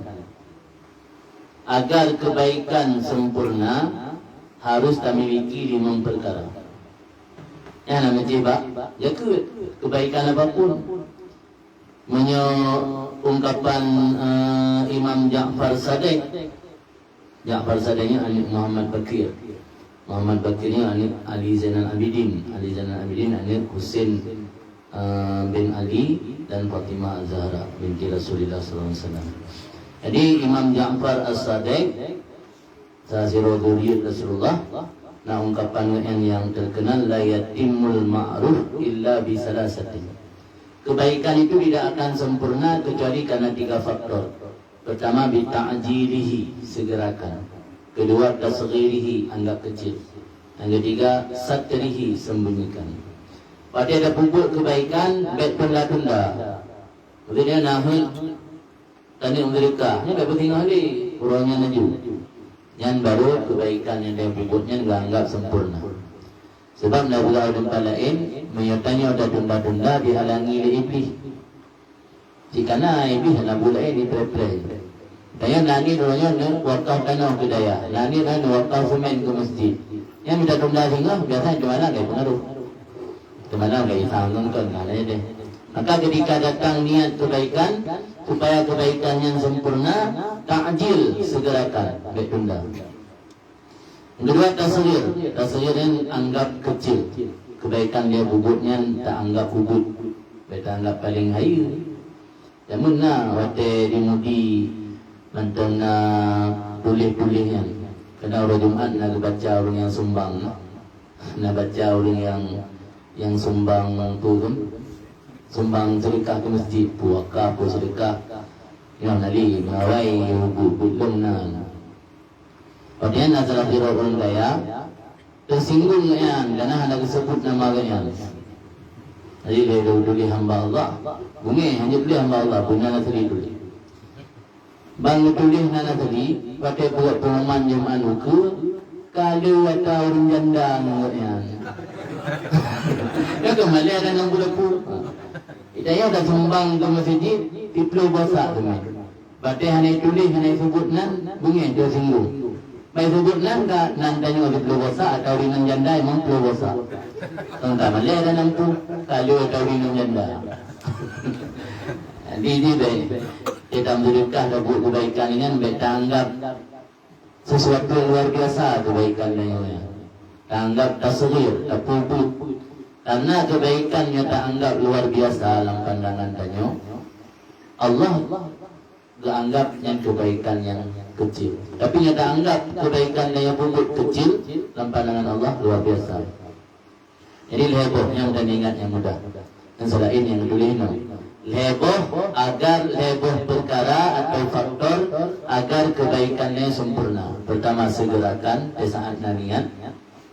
Agar kebaikan sempurna harus memiliki 5 perkara. Yang nama jebak, jaga kebaikan apapun. Ungkapan Imam Ja'far Sadiq. Ja'far Sadiqnya anak Muhammad Bakir. Muhammad Bakirnya anak Ali Zainal Abidin. Ali Zainal Abidin anak Husain bin Ali dan Fatimah Az-Zahra binti Rasulullah SAW. Jadi Imam Ja'far As-Sadiq Saziro Dhuriyat Rasulullah. Nah ungkapan yang terkenal la yatimul ma'ruf illa bi salasatin. Kebaikan itu tidak akan sempurna kecuali karena 3 faktor. Pertama bi ta'jilihi, segerakan. Kedua tasghirihi, anggap kecil. Yang ketiga satrihi, sembunyikan. Pada ada pupuk kebaikan, baik tunda-tunda. Maksudnya nahud tani mereka, ni baik bertinggal ni, kurangnya naju. Yang baru kebaikan yang dia berbuatnya dianggap sempurna. Sebab Nabi tempat lain menyertanya ada tunda-tunda dihalangi oleh iblis. Jika iblis Nabi lain diperepres. Kaya nani dulunya wakaf tanah ke daya. Nani wakaf semen ke masjid. Yang minta tunda singgah biasanya cuma nak kayak pengaruh. Cuma nak kayak sanggung kan aja deh. Maka ketika datang niat kebaikan, supaya kebaikan yang sempurna, ta'jil segerakan, baik tunda. Yang kedua tasghir. Tasghir yang anggap kecil. Kebaikan dia bubutnya tak anggap bubut. Kita anggap paling hayu. Namun waktu dimudi mantan pulih-pulihnya. Kena orang Jumaat nak baca orang yang sumbang. Nak baca orang yang sumbang tu kan. Sumbang sedekah ke masjid, puaka pun sedekah. Yang nali mawai belum Kemudian nazalah di orang kaya tersinggung kan, karena hendak disebut nama kan. Jadi dia dulu hamba Allah, bunyi hanya dulu hamba Allah, punya nasri dulu. Bang dulu nana tadi, pakai buat pengumuman Jumaat ke, kalau ada orang janda kan. Ya kembali ada 60. Kita dah sumbang ke masjid, tiplu bosak tu. Pakai hanya tulis hanya sebut bunyi dia singgung. Baik sebut nan tanya oleh pelobosa atau ringan janda memang pelobosa. Tentang Malay ada 60 kalau atau ringan janda. Jadi baik kita berikah dan buat kebaikan ini baik tanggap sesuatu yang luar biasa kebaikan ini. Tanggap tasghir, tak puput. Karena kebaikannya tak anggap luar biasa dalam pandangan tanya. Allah anggap yang kebaikan yang kecil. Tapi nyata anggap kebaikan yang bubut kecil dalam pandangan Allah luar biasa. Jadi heboh yang mudah ingat yang mudah. Dan selain yang dulu heboh agar heboh perkara atau faktor agar kebaikannya sempurna. Pertama segerakan saat niat,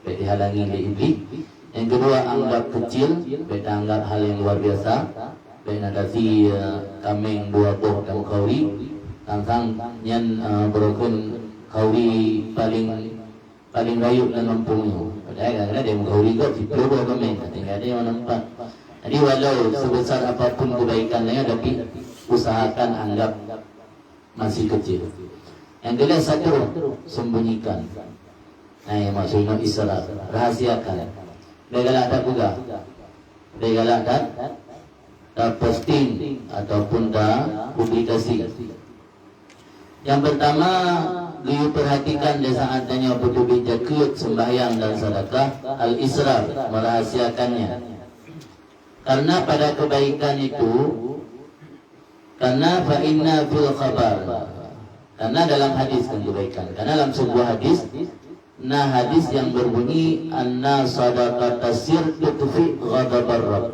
baik dihalangi oleh iblis. Yang kedua anggap kecil, baik anggap hal yang luar biasa. Baik nadasi kameng dua boh dan kauri. Tentang yang berokun kauri paling rayuk dan mampunya. Padahal kadang-kadang dia kauri kot tiplo dua kami. Tinggal dia yang nampak. Jadi walau sebesar apapun kebaikannya, tapi usahakan anggap masih kecil. Yang kedua satu sembunyikan. Nah yang maksudnya israr, rahasiakan. Dia galak tak juga. Dia galak tak posting ataupun tak publikasi. Yang pertama, dia perhatikan di saat tanya berdubit jakut, sembahyang dan sedekah, al-israr, merahasiakannya. Karena pada kebaikan itu, karena fa'inna fil khabar. Karena dalam hadis kan kebaikan. Karena dalam sebuah hadis, hadis yang berbunyi anna sadaqata sir tutfi ghadabar rabb.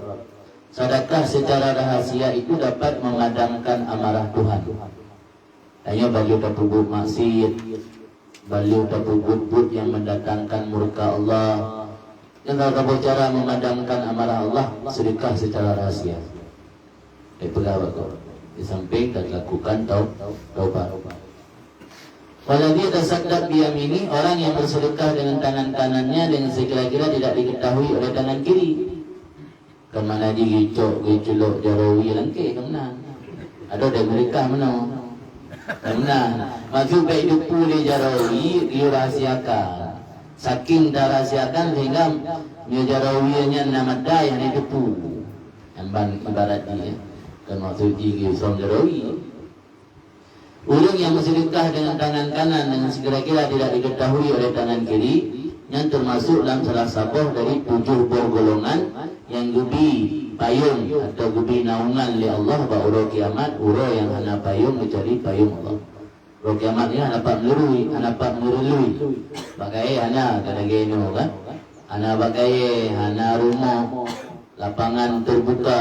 Sedekah secara rahasia itu dapat memadamkan amarah Tuhan. Hanya beliau terpubut maksiat, beliau terpubut yang mendatangkan murka Allah. Dan kalau cara memadamkan amarah Allah, sedekah secara rahasia. Pegawai kau di samping dan lakukan taubat. Walau dia tasaddaq biyamini, orang yang bersedekah dengan tangan kanannya dengan sekira-kira tidak diketahui oleh tangan kiri. Kemana dia gicok jarawi langkih kemana? Ada dari mereka mana? Kemana? Maksud baik dupu dia jarawi dia rahasiakan. Saking dah rahasiakan sehingga dia jarawinya nama dah yang dupu. Yang ibarat dia. Kan maksud dia som jarawi. Orang yang bersedekah dengan tangan kanan dengan sekira-kira tidak diketahui oleh tangan kiri, yang termasuk dalam salah satu dari 7 buah golongan yang gubi payung atau gubi naungan oleh Allah pada kiamat, uro yang hana payung mencari payung Allah. Uro kiamat ni hana pak merului. Bagai hana kadang-kadang kan, hana bagai hana rumah lapangan terbuka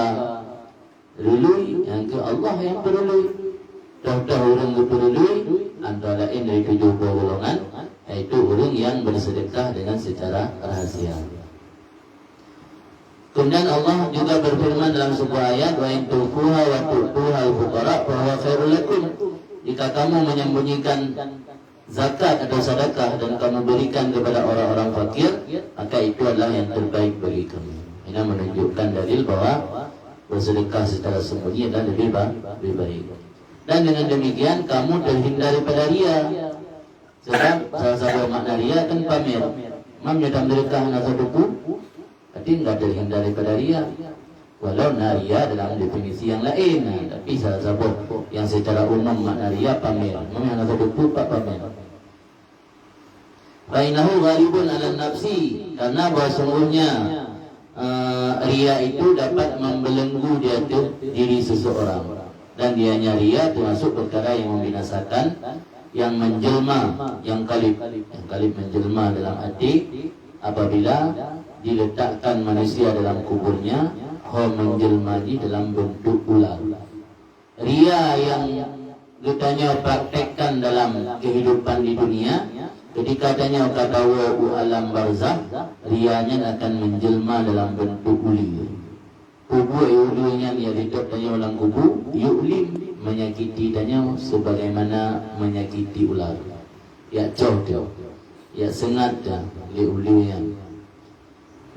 relui yang ke Allah yang berlui. Dah orang berlui antara lain dari 7 buah golongan, yaitu orang yang bersedekah dengan secara rahasia. Kemudian Allah juga berfirman dalam sebuah ayat, wa in tufuha wa tu'tuha al-fuqara fa huwa khairul lakum. Jika kamu menyembunyikan zakat atau sedekah dan kamu berikan kepada orang-orang fakir, maka itu adalah yang terbaik bagi kamu. Ini menunjukkan dalil bahwa bersedekah secara sembunyi adalah lebih baik. Dan dengan demikian kamu terhindar daripada ria. Sebab salah satu makna ria kan pamer. Mamnya tak berkah nasa duku, berarti tidak terhindar daripada ria. Walau ria dalam definisi yang lain, tapi salah satu yang secara umum makna ria pamer. Mamnya nasa duku pak pamer. Bainahu ghalibun ala nafsi, karena bahwa sungguhnya ria itu dapat membelenggu di atas diri seseorang, dan dianya ria termasuk perkara yang membinasakan, yang menjelma, yang kalib menjelma dalam hati apabila diletakkan manusia dalam kuburnya, menjelma di dalam bentuk ular. Ria yang ditanya praktekkan dalam kehidupan di dunia, ketika tanya kata alam barzah, rianya akan menjelma dalam bentuk uli. Kubu ulinya dia ditanya dalam kubu, yu'lim, menyakiti tanya sebagaimana menyakiti ular. Ya jauh, ya sengat dah ulinya.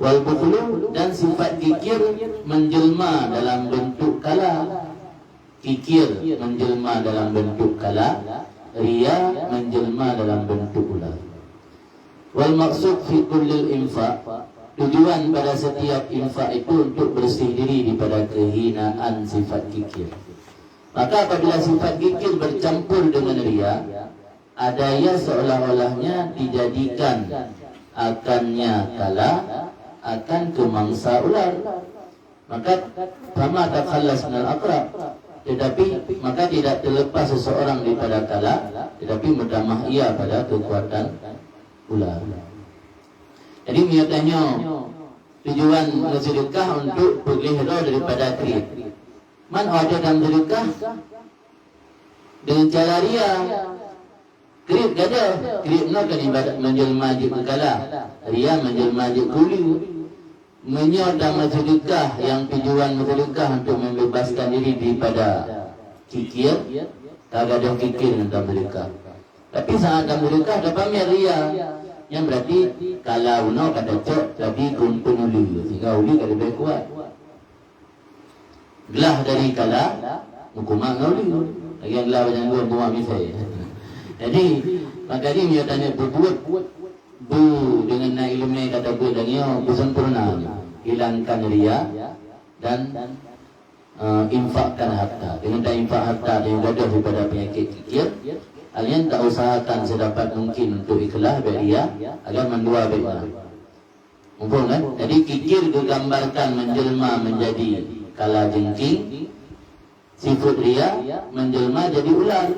Wal bukhlu, dan sifat kikir menjelma dalam bentuk kala. Kikir menjelma dalam bentuk kala, ria menjelma dalam bentuk ular. Wal maksud fi kullil infaq, tujuan pada setiap infak itu untuk bersih diri daripada kehinaan sifat kikir. Maka apabila sifat kikir bercampur dengan ria, adanya seolah-olahnya dijadikan akannya kala akan kemangsa ular. Maka fama takhallas minal aqrab, tetapi maka tidak terlepas seseorang daripada kala, tetapi mutamah ia pada kekuatan ular. Jadi nyatanya tujuan bersedekah untuk berlihara daripada kerit. Man ada dalam sedekah dengan cara ria. Kerit gada, kerit nak kan ibadat menjelma je kekala, ria menjelma je kuli. Menyodang sedekah yang tujuan sedekah untuk membebaskan diri daripada kikir, tak ada kikir dalam sedekah. Tapi saat dalam sedekah ada pamer ria, yang berarti kalau no kata cok tapi kumpul uli, sehingga uli kada lebih kuat. Gelah dari kala hukuman uli, lagi yang gelah macam gua buat misai. Jadi maka ni dia tanya berbuat bu dengan nak ilmu kata buat dan ia bersempurna, hilangkan ria dan infakkan harta. Dengan tak infak harta yang gaduh daripada penyakit kikir, kalian tak usahakan sedapat mungkin untuk ikhlas beria agar mendua baiklah. Mumpung kan? Jadi kikir digambarkan menjelma menjadi kala jengking, sifat ria menjelma jadi ular.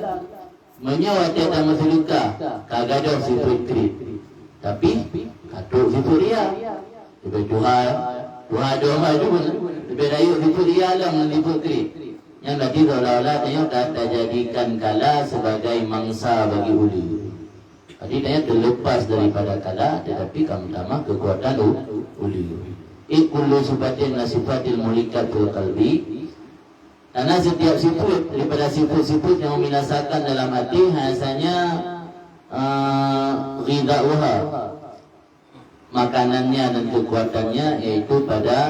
Menyawa tiada masyarakat kagadah sifat krit, tapi katuk sifat ria. Lebih Tuhan doa juga lebih rayuk sifat ria lah dengan sifat krit. Yang berarti seolah-olah tanya kata jadikan kala sebagai mangsa bagi uli. Jadi tanya terlepas daripada kala, tetapi kamu tambah kekuatan uli. Ikullu sifatin nasifatil mulikat fil qalbi, karena setiap sifat daripada sifat-sifat yang membinasakan dalam hati biasanya ghidauha, makanannya dan kekuatannya yaitu pada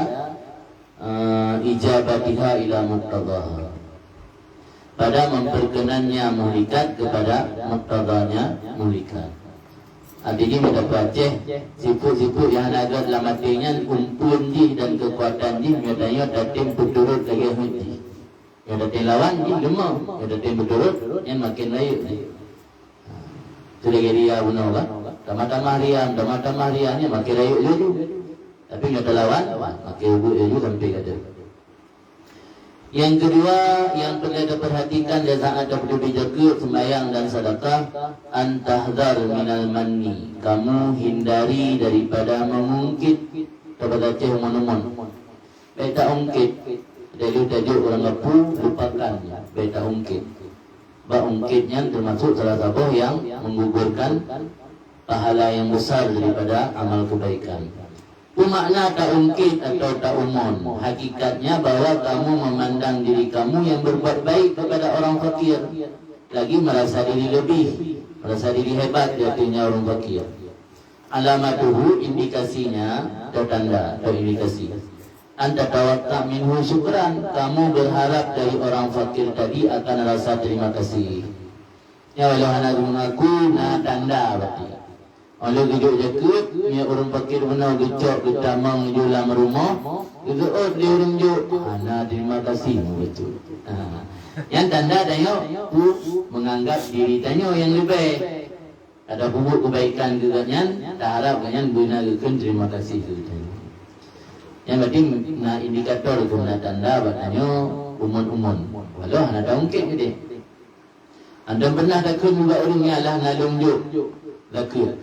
ijabatiha ila muqtadaha, pada memperkenannya mulikat kepada muqtadanya mulikat. Artinya mendapat sifat-sifat yang ada dalam hatinya kumpul di dan kekuatan di katanya datim berturut lagi hati. Yang datim lawan di lemah, yang datim berturut yang makin layu ni. Itu lagi ria benar kan? Tamah-tamah ria ni makin layu juga. Tapi yang lawan makin ubuk juga sampai kata. Yang kedua yang perlu diperhatikan di saat ada berdiri jaga sembahyang dan sedekah, antahzar minal manni, kamu hindari daripada mengungkit kepada ceh monomon. Beta ungkit, dari tajuk orang lepu lupakan. Beta ungkit, ungkitnya termasuk salah satu yang menggugurkan pahala yang besar daripada amal kebaikan. Itu makna tak ungkit atau tak umon. Hakikatnya bahwa kamu memandang diri kamu yang berbuat baik kepada orang fakir, lagi merasa diri lebih, merasa diri hebat jatuhnya orang fakir. Alamatuhu, indikasinya atau tanda atau indikasi. Anta tawatta minhu syukran, kamu berharap dari orang fakir tadi akan rasa terima kasih. Ya walau hana mengaku na tanda berarti. Kalau gejok jakut, ya orang fakir benar gejok getamang jualan rumah, gitu oh dia orang juk, hana terima kasih betul. Yang tanda tanya, menganggap diri tanya yang lebih. Ada bubuk kebaikan keganyan, tak harap ganyan gunakan terima kasih ke. Yang berarti na indikator itu na tanda bertanya umun-umun. Walau hana dah mungkin ke dia. Anda pernah dakun juga orang yang lah ngalung juk dakun.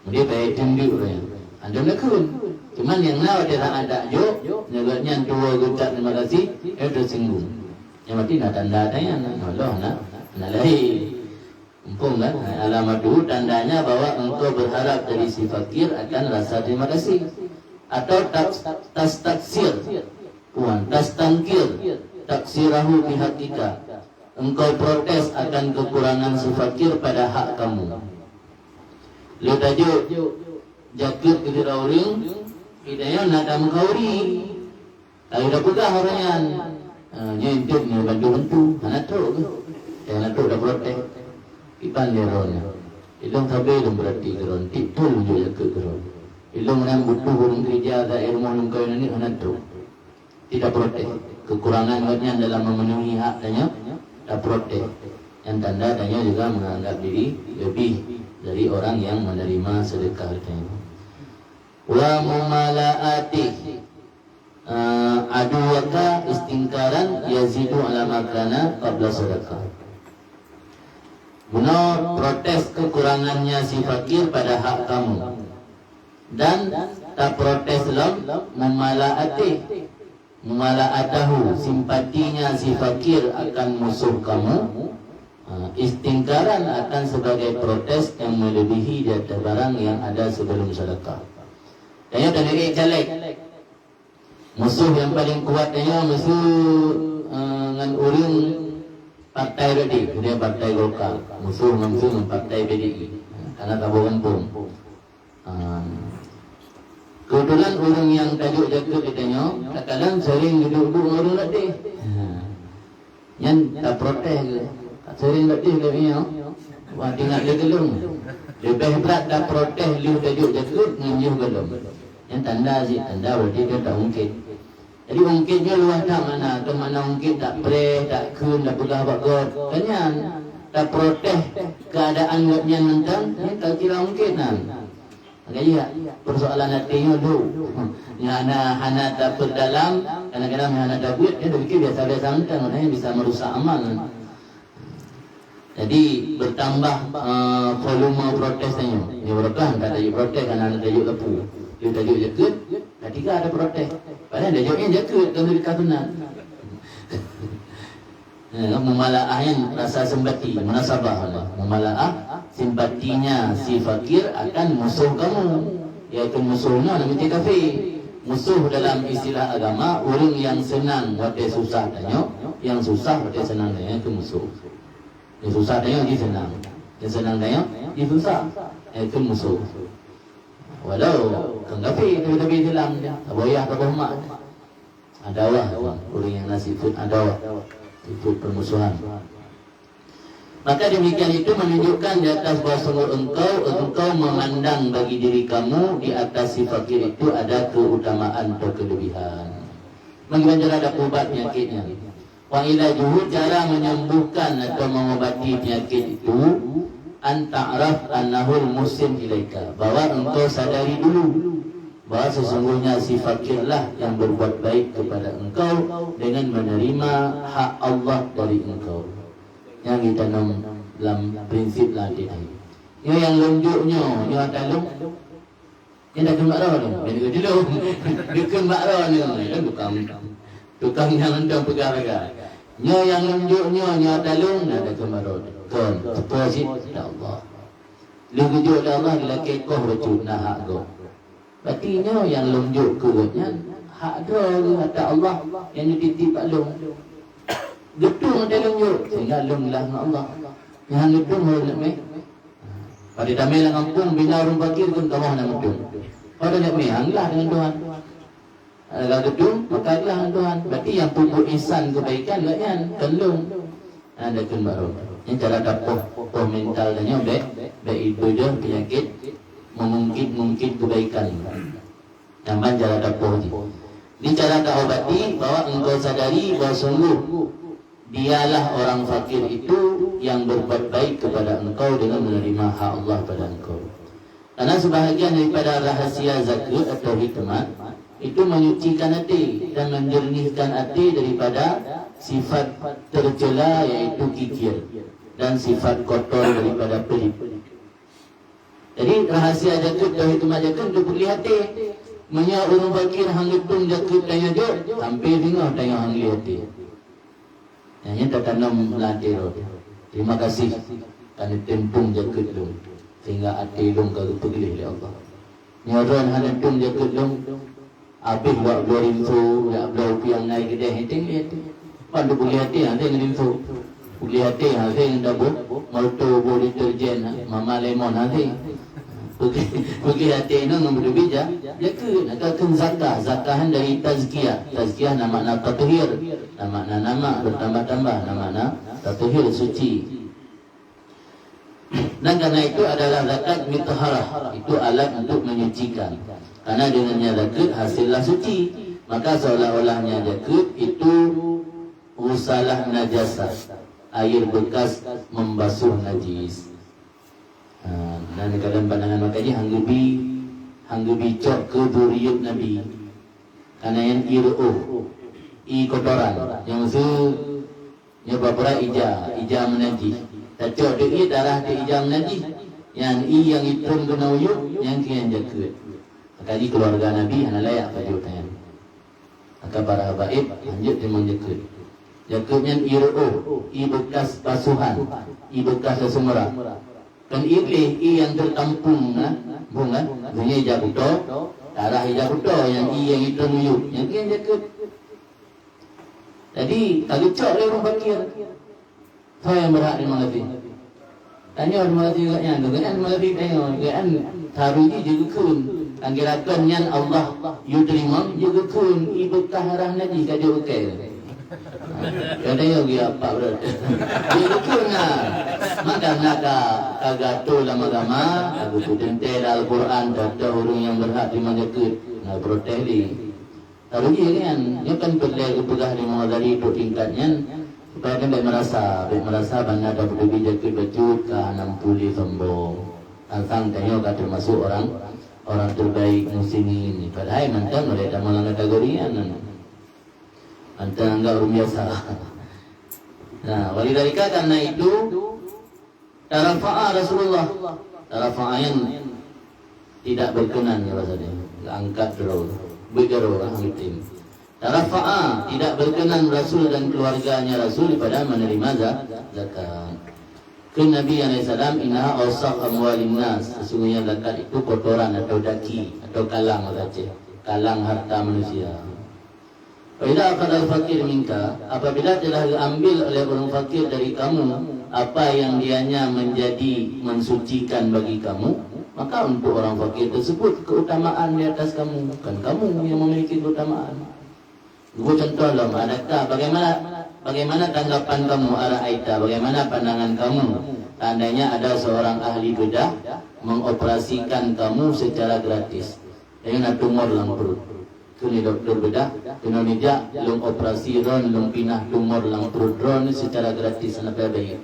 Dia baik tinggi orang. Anda dakun. Cuman yang lawa dia tak ada juk, nyagaknya dua gucat terima kasih, itu singgung. Yang berarti na tanda tanya, walau hana lahir. Empung kan? Alamat dulu tandanya bahwa engkau berharap dari si fakir akan rasa terima kasih. Atau tas taksir, tas tangkir, taksirahu bihaqika. Engkau protes akan kekurangan si fakir pada hak kamu. Lihat aja jakut kira orang, idanya nada mengkauri. Kalau dah pegang orangnya, nyentuh ni bantu-bantu, anak tu, jangan tu dah protes. Iban dia rohnya. Ilong sabi ilong berarti geron. Titul juga ke geron. Ilong yang butuh burung gereja ada ilmu lungkau ini hendak tu. Tidak protes. Kekurangan katnya dalam memenuhi hak tanya. Tak protes. Yang tanda tanya juga menganggap diri lebih dari orang yang menerima sedekah tanya. Wa mumala'ati aduwaka istingkaran yazidu ala makana qabla sedekah. Guna protes kekurangannya si fakir pada hak kamu. Dan tak protes lam mumala'atahu, simpatinya si fakir akan musuh kamu. Istingkaran akan sebagai protes yang melebihi di atas barang yang ada sebelum sedekah. Tanya tadi calek. Musuh yang paling kuat tanya musuh dengan urang partai tadi, dia partai Golkar, musuh partai PDI, karena tabuhan pun. Kebetulan orang yang tajuk jaga ditanya, kadang sering duduk-duduk orang tadi. Yang tak protes ke, sering tadi dia punya, wah tinggal dia gelung. Lebih berat tak protes liu tajuk jaga ngenyuh gelung. Yang tanda berarti dia tak mungkin. Jadi ungkitnya luar tak mana, ke mana ungkit tak pre, tak kun, tak pegang bagot. Kanyan, tak protes keadaan ngotnya nentang, tak kira ungkit nan. Jadi persoalan hatinya dulu. Yang hana tak berdalam, kadang-kadang hana tak buat, dia fikir biasa-biasa nentang, maknanya bisa merusak amal. Jadi bertambah volume protesnya. Dia berkah tak ada protes kerana ada tajuk lepu. Dia tajuk jakut, ketika ada protes. Padahal dia jawabnya jakut, kalau dekat benar. Memala'ah yang rasa simpati, munasabah. Memala'ah simpatinya si fakir akan musuh kamu. Iaitu musuhnya namanya kafir. Musuh dalam istilah agama, orang yang senang waktu susah tanya, yang susah waktu senang tanya itu musuh. Yang susah tanya dia senang, yang senang tanya dia susah, itu musuh. Walau kan kafir tapi dalam aboyah atau mak adawah orang yang nasib adawah itu permusuhan. Maka demikian itu menunjukkan di atas bahwa engkau memandang bagi diri kamu di atas si fakir itu ada keutamaan atau kelebihan. Bagaimana cara dapat ubat penyakitnya? Wa ilajuhu, cara menyembuhkan atau mengobati penyakit itu, anta'raf annahul muslim ilaika, bahwa engkau sadari dulu bahwa sesungguhnya si fakirlah yang berbuat baik kepada engkau dengan menerima hak Allah dari engkau. Yang ditanam dalam prinsip latih. Yang lunjuknya, yang talung, yang dah kembak roh ni, yang dia dulu, dia kembak roh ni, tukang yang entah pegang-pegang. Yang lunjuknya, yang talung, dah kembak roh. Kon, deposit dah Allah. Lu kujuk dah Allah, dia kekoh betul nak hak kau. Berarti yang lunjuk ke hak dia kata Allah yang dititip Pak Long. Gedung dia lunjuk sehingga Long lah dengan Allah. Yang gedung nak Pada tamai lang kampung bina orang fakir pun kamu nak gedung. Kalau nak mihanglah dengan Tuhan. Kalau gedung makalah dengan Tuhan. Berarti yang pupuk ihsan kebaikan lah kan tolong. Ada kun baru. Ini cara dapat mental tanya baik itu je penyakit mengungkit kebaikan. Nampak cara dapat ni. Ini cara kau obati bahwa engkau sadari bahawa sungguh dialah orang fakir itu yang berbuat baik kepada engkau dengan menerima hak Allah pada engkau. Karena sebahagian daripada rahasia zakat atau hikmat itu menyucikan hati dan menjernihkan hati daripada sifat tercela iaitu kikir dan sifat kotor daripada pelit. Jadi rahasia zakat atau hikmat zakat untuk beli hati. Menya orang fakir hanggitung zakat tanya jok sampai dengar tanya hanggi hati. Yang tertanam melatih roh. Terima kasih kerana tempung jaket long sehingga hati long kau pergi oleh Allah. Nyoron hantum jaket long habis buat 2 rinso, buat piang naik kedai hiting lihat. Pandu boleh hati ada yang rinso. Boleh hati ada yang dabuk, molto boleh deterjen, mama lemon ada. Pergi hati itu nombor bija. Jaket nak zakah dari tazkiyah nama tathhir. Nama bertambah-tambah nama tathhir suci. Dan karena itu adalah zakat mutahharah. Itu alat untuk menyucikan. Karena dengannya zakat hasillah suci. Maka seolah-olahnya zakat itu usalah najasah. Air bekas membasuh najis. Dan dalam pandangan makanya hanggebi cok ke duriyat Nabi. Karena yang i kotoran yang berapa ija menajis. Tacok dia darah dia ija menajis. Yang yang itrum kena uyuk yang kian jaket. Kali keluarga Nabi hana layak pada utangan. Maka para habaib lanjut dia menjaket. Jaketnya i bekas basuhan, i bekas sumera. Kan i yang tertampung bunga bunyi jabuto darah jabuto yang itu nuyuk yang kian jaket. Jadi kalau cok dia orang fakir saya yang berhak terima kasih. Tanya terima kasih juga yang tu kan terima kasih tengok kan taruji juga kun anggirakan yang Allah you terima juga kun ibu taharah nabi kaji okey. Kadang dia apa berarti? Dia kuna maka kagato lama-lama aku putente Al-Quran kata orang yang berhak terima zakat nak protes di. Tahu dia kan, dia kan perlu kepegah di mengadari itu tingkatnya supaya dia merasa banda ada berdiri zakat bacut ke 60 sombong. Asang tanya kata termasuk orang terbaik musim ini. Padahal mantan mereka malah kategorian. Antara enggak orang biasa. Nah, walidhalika karena itu tarafa'a Rasulullah. Tarafa'a yang tidak berkenan ya rasanya. Angkat draw. Bergerak orang itu. Tarafa'a tidak berkenan Rasul dan keluarganya Rasul pada menerima zakat. Ke Nabi SAW inna awsaq amwalin nas. Sesungguhnya zakat itu kotoran atau daki atau kalang saja. Kalang harta manusia. Bila akan fakir minka, apabila telah diambil oleh orang fakir dari kamu apa yang dianya menjadi mensucikan bagi kamu, maka untuk orang fakir tersebut keutamaan di atas kamu, bukan kamu yang memiliki keutamaan. Dua contoh lah, adakah bagaimana tanggapan kamu Aita, bagaimana pandangan kamu seandainya ada seorang ahli bedah mengoperasikan kamu secara gratis dengan tumor dalam perut. Kini doktor bedah, kena nijak, lung operasi ron, lung pinah tumor lang perut ron secara gratis sampai baik.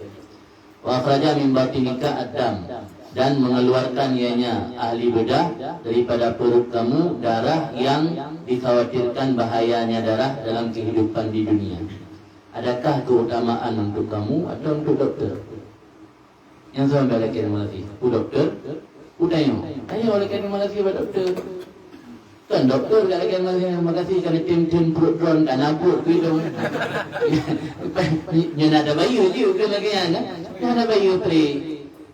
Wa akhraja min batinika adam dan mengeluarkan ianya ahli bedah daripada perut kamu darah yang dikhawatirkan bahayanya darah dalam kehidupan di dunia. Adakah keutamaan untuk kamu atau untuk doktor? Yang saya balik ke Malaysia, doktor, tanya oleh ke Malaysia pada doktor. Kan doktor kalau kan makasih kalau tim perut drone kan apa gitu. Yang ada bayu dia kan lagi kan. Yang ada bayu pre.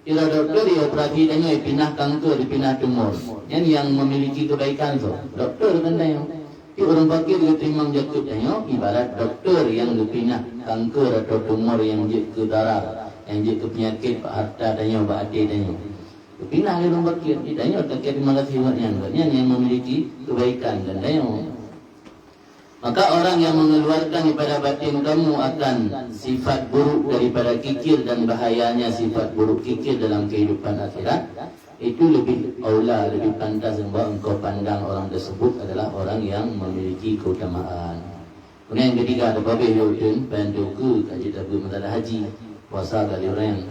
Kalau doktor dia operasi tanya pindah kanker, pindah tumor. Yang memiliki kebaikan tu. Doktor kan tanya. Orang fakir dia terima jaket tanya ibarat doktor yang pindah kanker atau tumor yang je ke darah, yang je ke penyakit harta tanya, hati tanya. Pindah ke orang bakir. Ditanya tak terima kasih buatnya yang memiliki kebaikan dan daya. Maka orang yang mengeluarkan daripada batin kamu akan sifat buruk daripada kikir dan bahayanya sifat buruk kikir dalam kehidupan akhirat, itu lebih aula, lebih pantas bahawa engkau pandang orang tersebut adalah orang yang memiliki keutamaan. Kemudian yang ketiga ada babih yudun bantuku kaji tabu masalah haji puasa kali orang.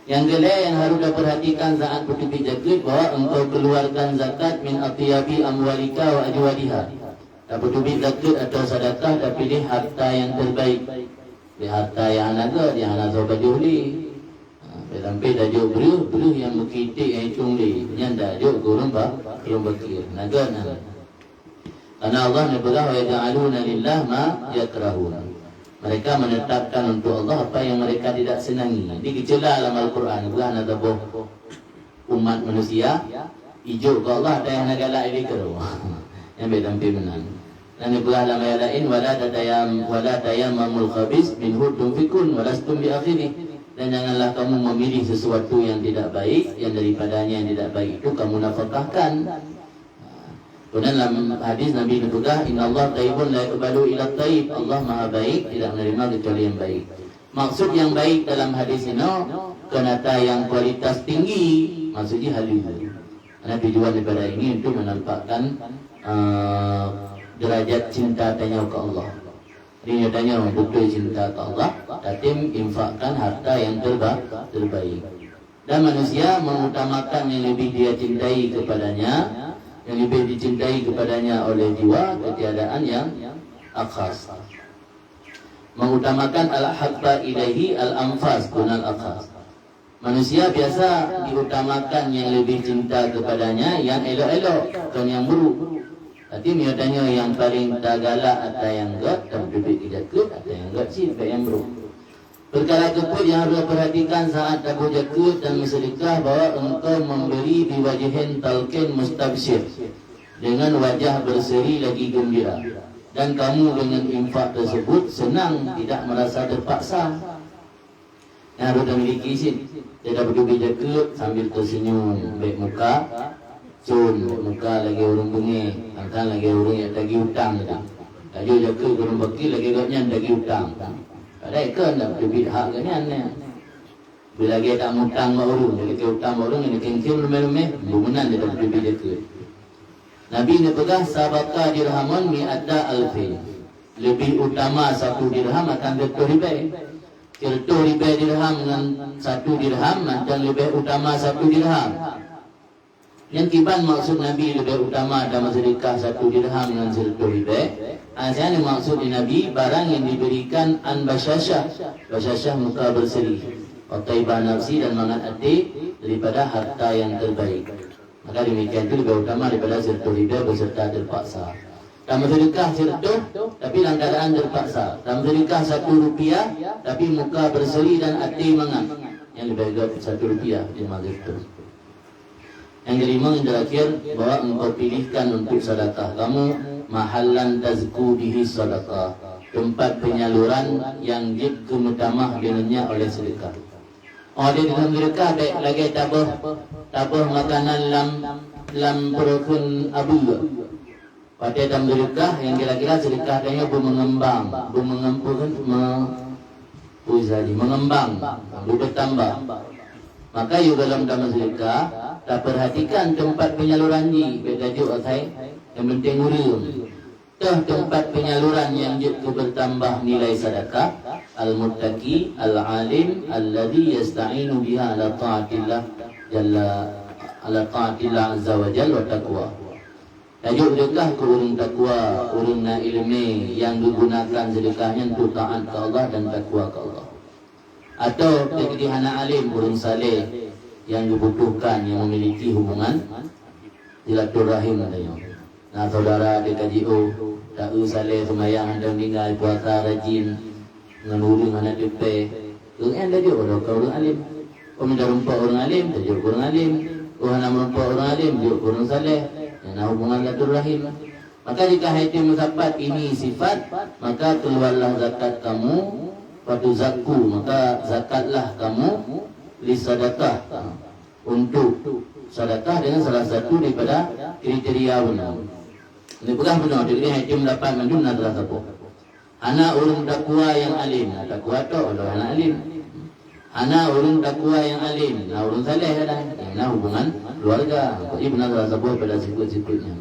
Yang kedua yang harus diperhatikan saat bertubi jagut bahawa engkau keluarkan zakat min atiyabi amwalika wa ajwadiha. Tak bertubi zakat atau sedekah tapi di harta yang terbaik. Di harta yang ada, di anak sahabat beli. Sampai dah jauh beruh yang berkitik yang hitung li. Yang dah jauh gurung bakir. Naga. Karena Allah berkata wa yaj'aluna lillah ma yakrahun. Mereka menetapkan untuk Allah apa yang mereka tidak senangi. Dikecela dalam Al-Quran. Bukan ada umat manusia. Hijau ke Allah ada yang nak galak ini keruh. Yang bertampi menang. Dan dibelah dalam ayat lain. Wala tayammamul khabis minhu tunfikun walastum bi akhirih. Dan janganlah kamu memilih sesuatu yang tidak baik. Yang daripadanya yang tidak baik itu kamu nafkahkan. Kemudian dalam hadis Nabi berkata, Inna Allah taibun la yaqbalu illa taib. Allah maha baik, tidak menerima kecuali yang baik. Maksud yang baik dalam hadis ini, kenata yang kualitas tinggi, maksudnya halil. Karena tujuan daripada ini untuk menampakkan derajat cinta tanya ke Allah. Dia tanya betul cinta ke Allah, tatim infakkan harta yang terbaik. Dan manusia mengutamakan yang lebih dia cintai kepadanya, yang lebih dicintai kepadanya oleh jiwa, ketiadaan yang akhas. Mengutamakan al-habba ilaihi al-anfas kunal akhas. Manusia biasa diutamakan yang lebih cinta kepadanya yang elok-elok, bukan yang buruk. Tapi misalnya yang paling tak galak atau yang enggak, dan lebih tidak good atau yang enggak sih, yang buruk. Perkara keput yang harus perhatikan saat tabu jakut dan bersedekah bahawa engkau memberi biwajihin talqin mustabsyir, dengan wajah berseri lagi gembira, dan kamu dengan infak tersebut senang, tidak merasa terpaksa. Yang harus memiliki isin. Dia dah berdua jakut sambil tersenyum, baik muka, cun, baik muka lagi orang bengih, angkan lagi orang yang lagi hutang tadi. Tajuk jakut orang bakir lagi gapnya lagi hutang. Ada ikan dah lebih hak kan ni. Bila dia tak mutang mak urung, dia kata hutang mak urung, dia kengkir lumeh-lumeh, bumenan dia dah lebih jakut. Nabi ni pegang sabaka dirhamun mi'ata alfin. Lebih utama 1 dirham akan 100 ribai. 100 ribai dirham dengan 1 dirham dan lebih utama 1 dirham. Yang kiban maksud Nabi lebih utama dalam sedekah 1 dirham dengan 100 ribai. Asalnya maksud Nabi barang yang diberikan an basyashah. Basyashah muka berseri. Taibah nafsi dan mangat hati daripada harta yang terbaik. Maka demikian itu lebih utama daripada 100 ribai beserta terpaksa. Dalam sedekah 100 tapi dalam keadaan terpaksa. Dalam sedekah 1 rupiah tapi muka berseri dan hati mangat. Yang lebih baik 1 rupiah di mazhab itu. Yang kelima yang terakhir bahawa engkau pilihkan untuk sedekah kamu mahallan tazku bihi sedekah, tempat penyaluran yang dikemutamah dengannya oleh sedekah. Dia dalam sedekah baik lagi tabuh makanan lam perukun abu. Pada dalam sedekah yang kira-kira sedekah tanya mengembang, mengembang, bertambah. Maka juga dalam sedekah tak perhatikan tempat penyaluran ni, bertajuk asai yang penting urung. Tempat penyaluran yang bertambah nilai sedekah, al-muttaqi, al-alim, alladhi yasta'inu biha ala ta'atillah azza wa jalla wa taqwa. Tajuk sedekah ke urung takwa, urung na ilmi yang digunakan sedekahnya untuk taat ke Allah dan takwa ke Allah. Atau kekedihanan alim, urung saleh yang dibutuhkan, yang memiliki hubungan silaturahim katanya. Nah saudara di KJO tak saleh semayang anda meninggal puasa rajin menurung anak depe. Yang tajuk orang alim. Minta rumpah orang alim, tajuk orang alim. Nak merumpah orang alim, tajuk orang saleh. Yang nak hubungan silaturahim. Maka jika hati mendapat ini sifat, maka keluarlah zakat kamu, patu zaku, maka zakatlah kamu li sedekah. untuk sedekah dengan salah satu daripada kriteria benar. Ini pegang benar jadi hakim dapat mandun adalah apa? Anak urung takwa yang alim, takwa tu adalah anak alim. Anak urung takwa yang alim, urung saleh dah. Nah hubungan keluarga, ibu adalah sebuah pada sikut-sikutnya.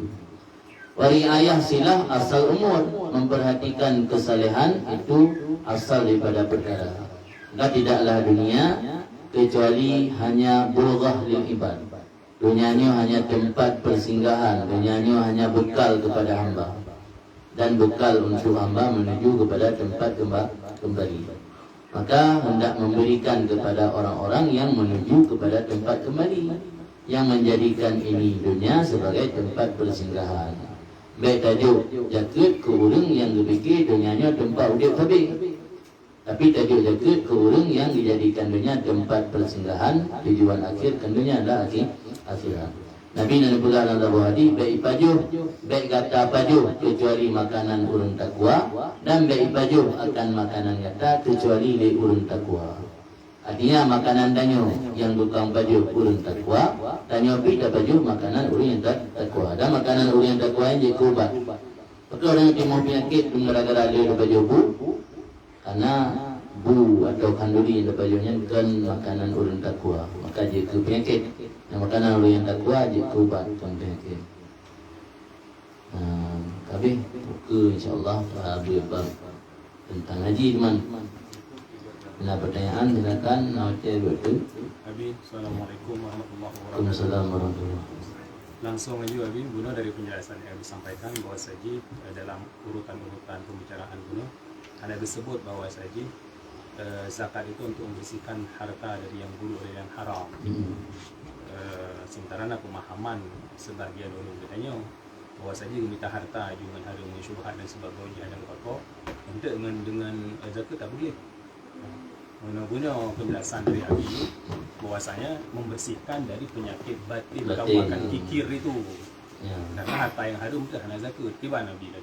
Wariayah silah asal umur, memperhatikan kesalehan itu asal daripada perkara. Dan tidaklah dunia kecuali hanya bulghah lil ibad. Dunia ini hanya tempat persinggahan, dunia ini hanya bekal kepada hamba dan bekal untuk hamba menuju kepada tempat kembali. Maka hendak memberikan kepada orang-orang yang menuju kepada tempat kembali, yang menjadikan ini dunia sebagai tempat persinggahan. Baik tajuk jakut ke orang yang berfikir dunia ini tempat udip habis. Tapi tajuk jakut ke orang yang dijadikan dunia tempat persinggahan, tujuan akhir tentunya adalah akhirat. Nabi Nabi Pegang dalam hadis, baik pajuh, baik kata pajuh kecuali makanan urun takwa, dan baik pajuh akan makanan kata kecuali le urun takwa. Artinya makanan danyo yang bukan pajuh urun takwa, danyo pita pajuh makanan urun yang takwa. Dan makanan urun yang takwa yang jadi ubat. Maka orang yang timur penyakit gara-gara le pajuh bu, karena bu atau kanduri yang pajuhnya bukan makanan urun takwa, maka jadi penyakit. Yang makanan orang yang takwa je ubat tuan penyakit. Tapi buka insya-Allah bab tentang haji teman. Ada pertanyaan silakan Nawati betul. Abi, Assalamualaikum warahmatullahi wabarakatuh. Waalaikumsalam warahmatullahi wabarakatuh. Langsung aja Abi, guna dari penjelasan yang disampaikan bahwa saji dalam urutan-urutan pembicaraan guna ada disebut bahwa saji zakat itu untuk membersihkan harta dari yang buruk dari yang haram. Sementara pemahaman sebagian orang bertanya bahwa saja minta harta dengan haram syubhat dan sebagainya dan pokok untuk dengan zakat tak boleh. Guna penjelasan dari Abi bahwasanya membersihkan dari penyakit batin kawakan fikir itu. Ya. Karena harta yang haram itu hanya zakat. Tiba Nabi